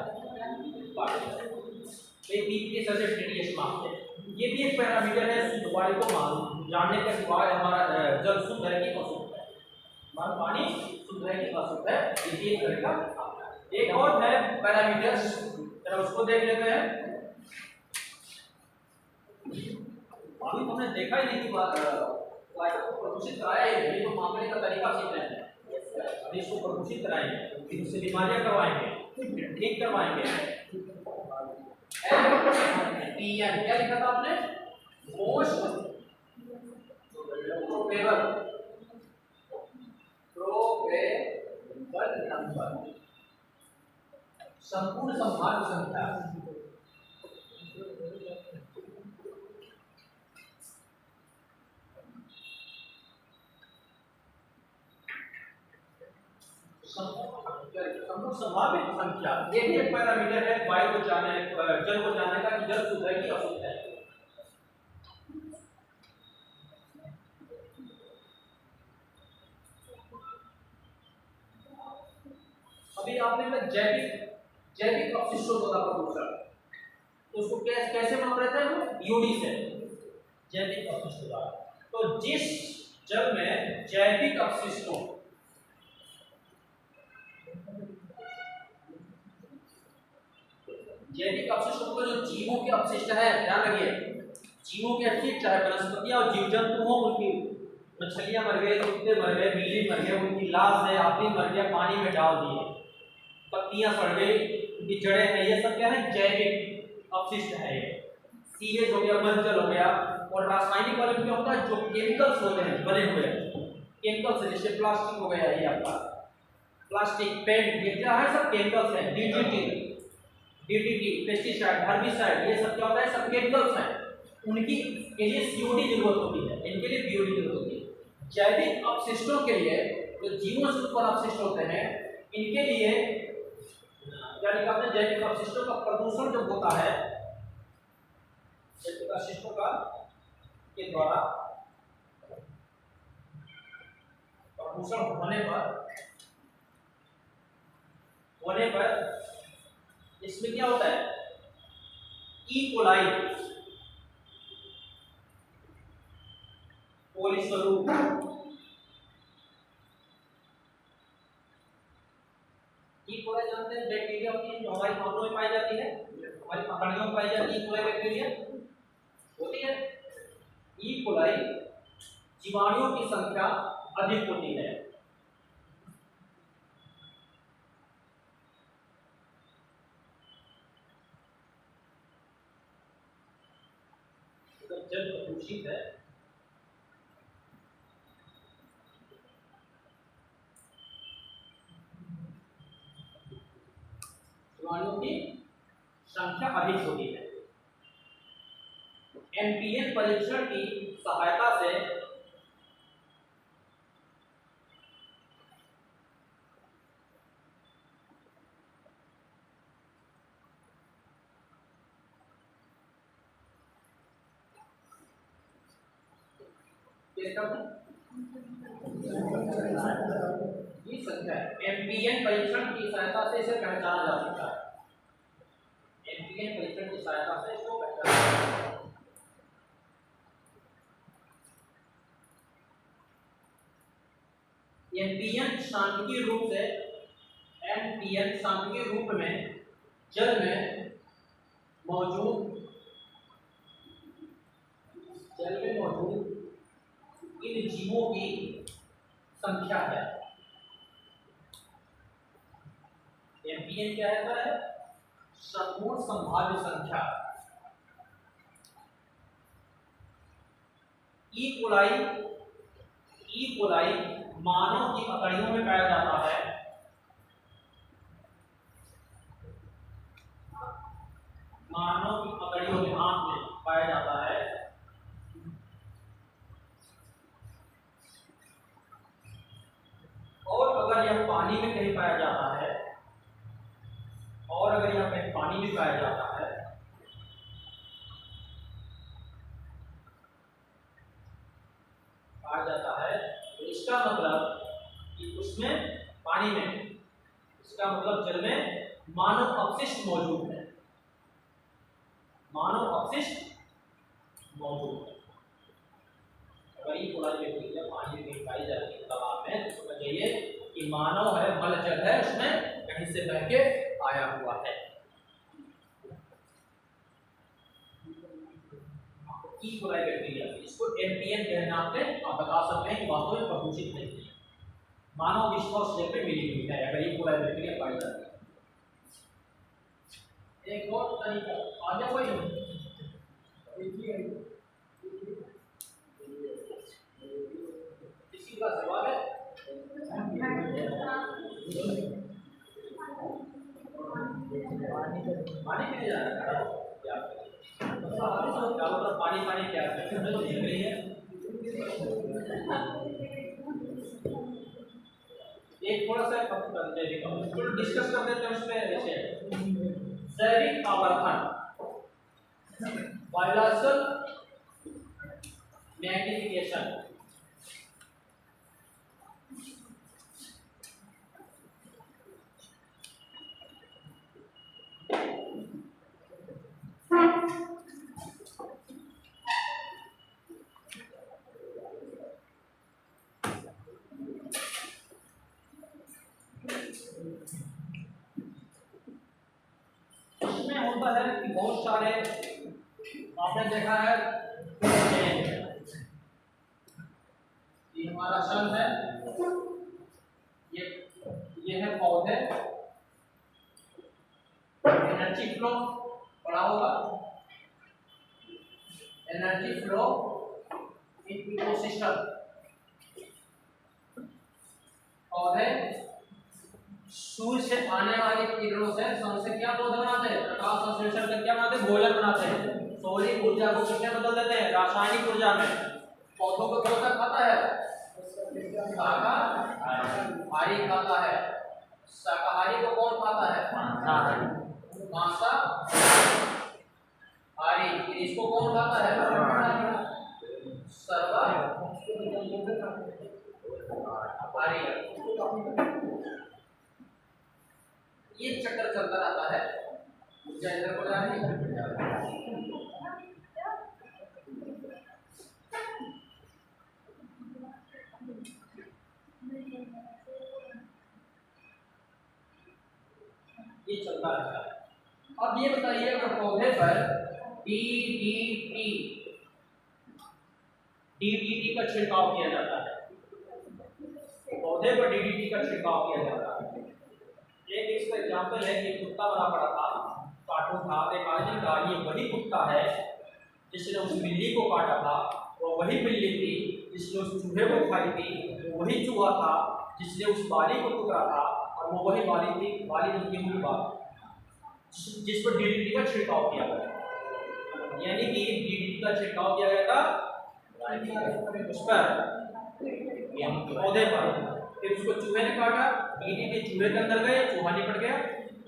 Speaker 2: पार्ट। एक ppb से TDS मापते हैं। ये भी एक पैरामीटर है शुद्ध वायु को जानने के सिवाय हमारा जल शुद्ध है कि अशुद्ध है, हमारा पानी शुद्ध है कि अशुद्ध है, ये भी एक तरह का। एक और है पैरामीटर, जरा उसको देख लेते हैं। अभी तुमने देखा ही नहीं कि वायु को प्रदूषित कराया ही नहीं, तो मापने का तरीका सीख रहे हैं। अभी इसको प्रदूषित कराएंगे, फिर उससे बीमारियां करवाएंगे, ठीक करवाएंगे। PN क्या लिखा था आपने? मोस्ट प्रोबेबल नंबर, संपूर्ण संभाव्य संख्या। संभावित संख्या ये भी एक पैरामीटर है वायु को जानने, जल को जानने का कि जल शुद्ध है कि अशुद्ध है। फिर आपने बोला जैविक जैविक अपशिष्टों का प्रदूषण, तो उसको कैसे माप रहे थे हम? यूडी से, जैविक अपशिष्टों का। तो जिस जल में जैविक अपशिष्टों को जो जीवों के अपशिष्ट है, ध्यान रखिए, जीवों के अपशिष्ट, चाहे वनस्पतियां और जीव जंतु हो, उनकी मछलियां मर गई, कुत्ते मर गए, बिल्ली मर गए, उनकी लाश है, आदमी मर गया, पानी में डाल दिए, पत्तियां सड़ गई, उनकी जड़ें हैं, ये सब क्या है? जैविक अपशिष्ट है। ये सीवेज हो गया, मलजल हो गया। और रासायनिक वाले में क्या होता है? जो केमिकल्स होते हैं बने हुए केमिकल्स, जैसे प्लास्टिक हो गया, ये आपका प्लास्टिक, पेंट, ये क्या है? सब केमिकल्स हैं। डीडीटी, पेस्टिसाइड, हर्बिसाइड, ये सब क्या होता है? सब केमिकल्स हैं। उनकी के लिए सीओडी जरूरत होती है, इनके लिए बीओडी जरूरत होती है। जैविक अपशिष्टों के लिए, जो जीवों से उत्पन्न अपशिष्ट होते हैं, इनके लिए यानी कि अपने जैविक अपशिष्टों का प्रदूषण जो होता है, जैविक अपशिष्टों का के द्वारा प्रदूषण होने पर इसमें क्या होता है? ई कोलाई, कोलीस्वरूप, ई कोलाई जानते हैं, बैक्टीरिया होती है जो हमारी आंतों में पाई जाती है, हमारी पकड़ियों में पाई जाती है। ई कोलाई बैक्टीरिया होती है। ई कोलाई जीवाणुओं की संख्या अधिक होती है। जल प्रदूषित है जीवाणुओं की संख्या अधिक होती है। एमपीएन परीक्षण की सहायता से ये संख्या एमपीएन परीक्षण की सहायता से इसे पहचाना जा सकता है। एमपीएन परीक्षण की सहायता से इसको पहचाना जा सकता है। एमपीएन सांख्यिकीय रूप से, एमपीएन सांख्यिकीय रूप में जल में मौजूद इन जीवों की संख्या है। एमपीएन क्या है? संपूर्ण संभाव्य संख्या। ई कोलाई मानव की पकड़ियों में पाया जाता है। मानव की पकड़ियों में, आंत में पाया जाता है। और अगर यह पानी में कहीं पाया जाता है, तो इसका मतलब कि उसमें, पानी में, इसका मतलब जल में मानव अपशिष्ट मौजूद है। अगर ये कोलाई बैक्टीरिया पानी में पाई जाती है तालाब में, तो समझ जाइए कि मानव है, मलजल है, उसमें कहीं से बह के आया हुआ है। ई कोलाई बैक्टीरिया, इसको एमपीएन कहना आप बता सकते हैं कि वास्तव में प्रदूषित नहीं है, मानव विश्वास जल पे मिली हुई है अगर ई कोलाई बैक्टीरिया पाई जाती है। एक और तरीका आ जाए कोई, इसी का सवाल है। पानी पीने जा रहा है क्या? चारों तरफ पानी पानी क्या है? तो देख रही है। एक थोड़ा सा डिस्कस कर देते हैं उस पे। जैविक आवर्धन, बायोलॉजिकल मैग्निफिकेशन। बहुत सारे आपने देखा है ये हमारा सन है, ये है पौधे। एनर्जी फ्लो पढ़ा होगा, एनर्जी फ्लो इन इकोसिस्टम। पौधे सूर्य से आने वाली किरणों से सन से क्या पौधे बनाते हैं, प्रकाश संश्लेषण कर क्या बनाते हैं, भोजन बनाते हैं। सौर ऊर्जा को किसमें बदल देते हैं, रासायनिक ऊर्जा में। पौधों को कौन सा खाता है, शाकाहारी खाता है। शाकाहारी को कौन खाता है, मांसाहारी। इसको कौन खाता है, सर्वाहारी। ये चक्कर चलता रहता है। ऊर्जा इधर को जा रही है, ये चलता रहता है। अब ये बताइए अगर पौधे पर डीडीटी का छिड़काव किया जाता है, पौधे पर डीडीटी का छिड़काव किया जाता है। एक इसका एग्जांपल है कि कुत्ता बना पड़ा था, कार्टून था, देखा का ये वही कुत्ता है जिसने उस बिल्ली को काटा था, वो वही बिल्ली थी जिसने उस चूहे को खाई थी, वो वही चूहा था जिसने उस बाली को टुकड़ा था, और वो वही बाली थी, बाली नहीं गेहूं की बात, जिस पर डीडीटी का छिड़काव किया गया। यानी कि डीडीटी का छिड़काव किया गया था उस पर पौधे पर, फिर उसको चूहे ने काटा, डीडीटी चूहे के अंदर गए, चूहा निपट गया,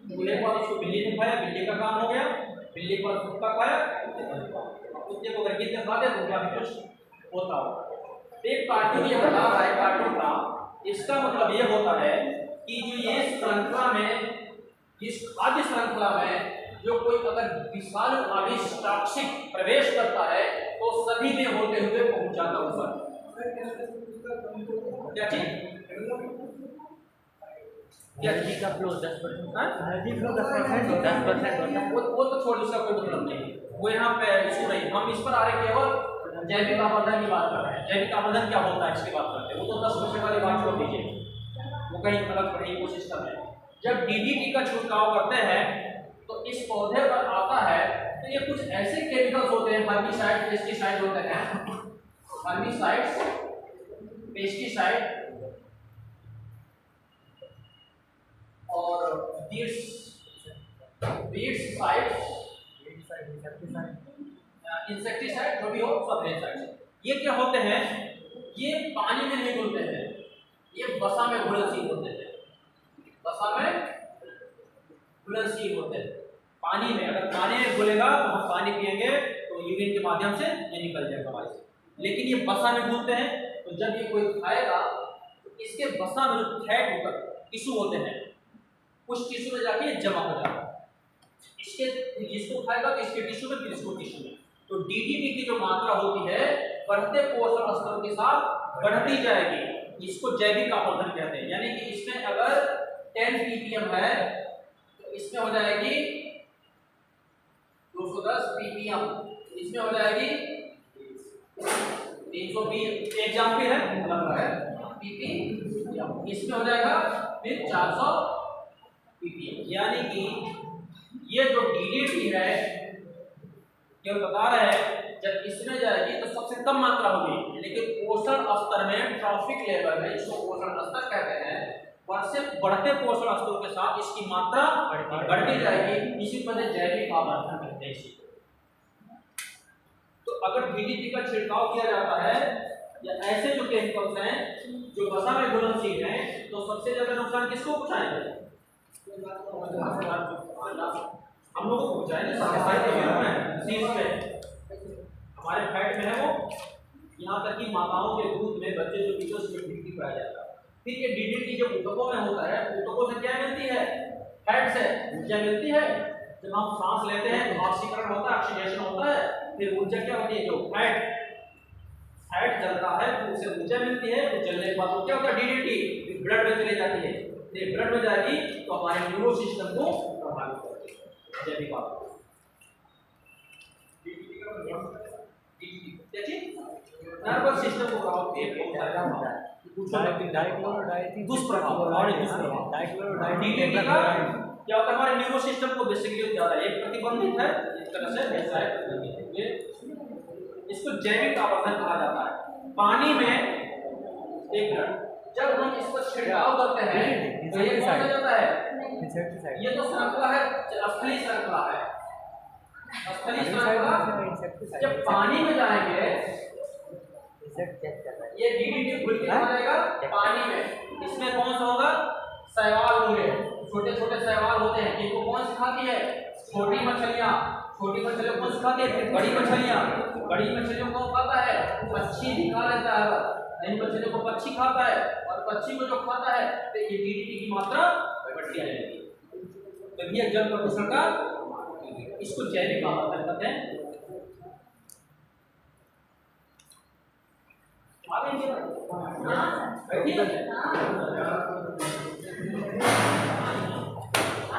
Speaker 2: चूहे के बाद उसको बिल्ली ने खाया, बिल्ली का काम हो गया, बिल्ली के बाद कुत्ता खाया, कुत्ते को अगर गिद्ध खा दे तो क्या कुछ होता हो। एक कार्टून ये बता रहा है, कार्टून का इसका मतलब ये होता है कि जो ये श्रृंखला में, इस खाद्य श्रृंखला में जो कोई अगर विषालु आविष टॉक्सिक प्रवेश करता है तो सभी में होते हुए पहुंच जाता ऊपर। क्या चीज, क्या
Speaker 1: एनर्जी का फ्लो 10%,
Speaker 3: एनर्जी फ्लो 10%
Speaker 1: होता है।
Speaker 2: वो तो छोड़, उसका कोई मतलब नहीं, वो यहाँ पे इशू नहीं। हम इस पर आ रहे केवल जैविक आवर्धन की बात कर रहे हैं। जैविक आवर्धन क्या होता है इसकी बात करते हैं, वो तो 10% वाली बात छोड़ दीजिए, वो कहीं अलग पड़े इकोसिस्टम है। जब डीडीटी का छिड़काव करते हैं तो इस पौधे पर आता है तो ये कुछ ऐसे केमिकल्स होते हैं, हर्बिसाइड, पेस्टिसाइड होते हैं, हर्बिसाइड्स, पेस्टिसाइड और इंसेक्टिसाइड जो भी हो, सब पेस्टिसाइड। ये क्या होते हैं, ये पानी में नहीं घुलते हैं, ये वसा में घुलनशील होते हैं, वसा में घुलनशील होते हैं। पानी में, अगर पानी में घुलेगा तो हम पानी पिएंगे तो यूरिन के माध्यम से ये निकल जाएगा हमारे से, लेकिन ये वसा में घुलते हैं। तो जब ये कोई खाएगा तो इसके वसा में जो फैट होकर टिश्यू होते हैं, उस टिश्यू में जाके जमा हो जाता है। इसके इसको खाएगा तो इसके टिश्यू में, फिर इसको टिश्यू में। तो डीडीटी की जो मात्रा होती है बढ़ते पोषण स्तर के साथ बढ़ती जाएगी, इसको जैविक आवर्धन कहते हैं। यानी कि इसमें अगर 10 ppm है तो इसमें हो जाएगी 210 ppm, इसमें हो जाएगी 320, एग्जाम्पल है अलग है ppm, इसमें हो जाएगा फिर 400 ppm। यानी कि ये जो डीडीटी है ये बता रहे हैं जब इसमें जाएगी तो सबसे कम मात्रा होगी, लेकिन पोषण स्तर में, ट्रॉफिक लेवल में, इसको पोषण स्तर कहते हैं, बढ़ते पोषण स्तरों के साथ इसकी मात्रा बढ़ती जाएगी। इसी तरह जैविक आवर्धन कहते हैं इसी। तो अगर डीडीटी का छिड़काव किया जाता है या ऐसे जो केमिकल्स हैं जो वसा में घुलनशील हैं, तो सबसे ज्यादा नुकसान किसको पहुंचाएंगे, हम लोगों को पहुंचाएंगे। हमारे फैट में है वो, यहाँ तक कि माताओं के दूध में बच्चे जो पीते हैं उसमें डीडीटी पाया जाता है। फिर ये डीडीटी जब ऊतकों में होता है, ऊतकों से क्या मिलती है, फैट से ऊर्जा मिलती है। जब हम सांस लेते हैं तो ऑक्सीकरण होता है, ऑक्सीडेशन होता है, फिर ऊर्जा क्या होती है, जो फैट जलता है तो उसे ऊर्जा मिलती है। तो जलने के बाद क्या होता है, डीडीटी ब्लड में चली जाती है, ब्लड में जाएगी तो हमारे न्यूरो सिस्टम को प्रभावित करती है। जैविक आवर्धन DDT क्या चीज नर्वस सिस्टम को प्रभाव दे दुष्प्रभाव DDT का क्या होता है हमारे न्यूरो सिस्टम को बेसिकली ज्यादा एक प्रतिबंधित है इस तरह से ऐसा है प्रतिबंधित है इसको जैविक आवर्धन कहा जाता है पानी में एक मिनट जब हम इसको छिड़काव करते हैं तो ये कौन सा जाता है ये तो श्रृंखला है स्थलीय श्रृंखला है स्थलीय श्रृंखला जब पानी में जाएंगे ये डीडीटी घुल के आ जाएगा पानी में इसमें कौन सा होगा शैवाल होंगे छोटे छोटे शैवाल होते हैं इनको कौन सिखाती है छोटी मछलियां कौन सिखाती है फिर बड़ी मछलियों को खाता है पक्षी भी खा लेता है इन मछलियों को पक्षी खाता है और पक्षी को जो खाता है तो ये डीडीटी की मात्रा बढ़ती जाएगी तो ये जल प्रदूषण का इसको जैविक आवर्धन कहते हैं आगे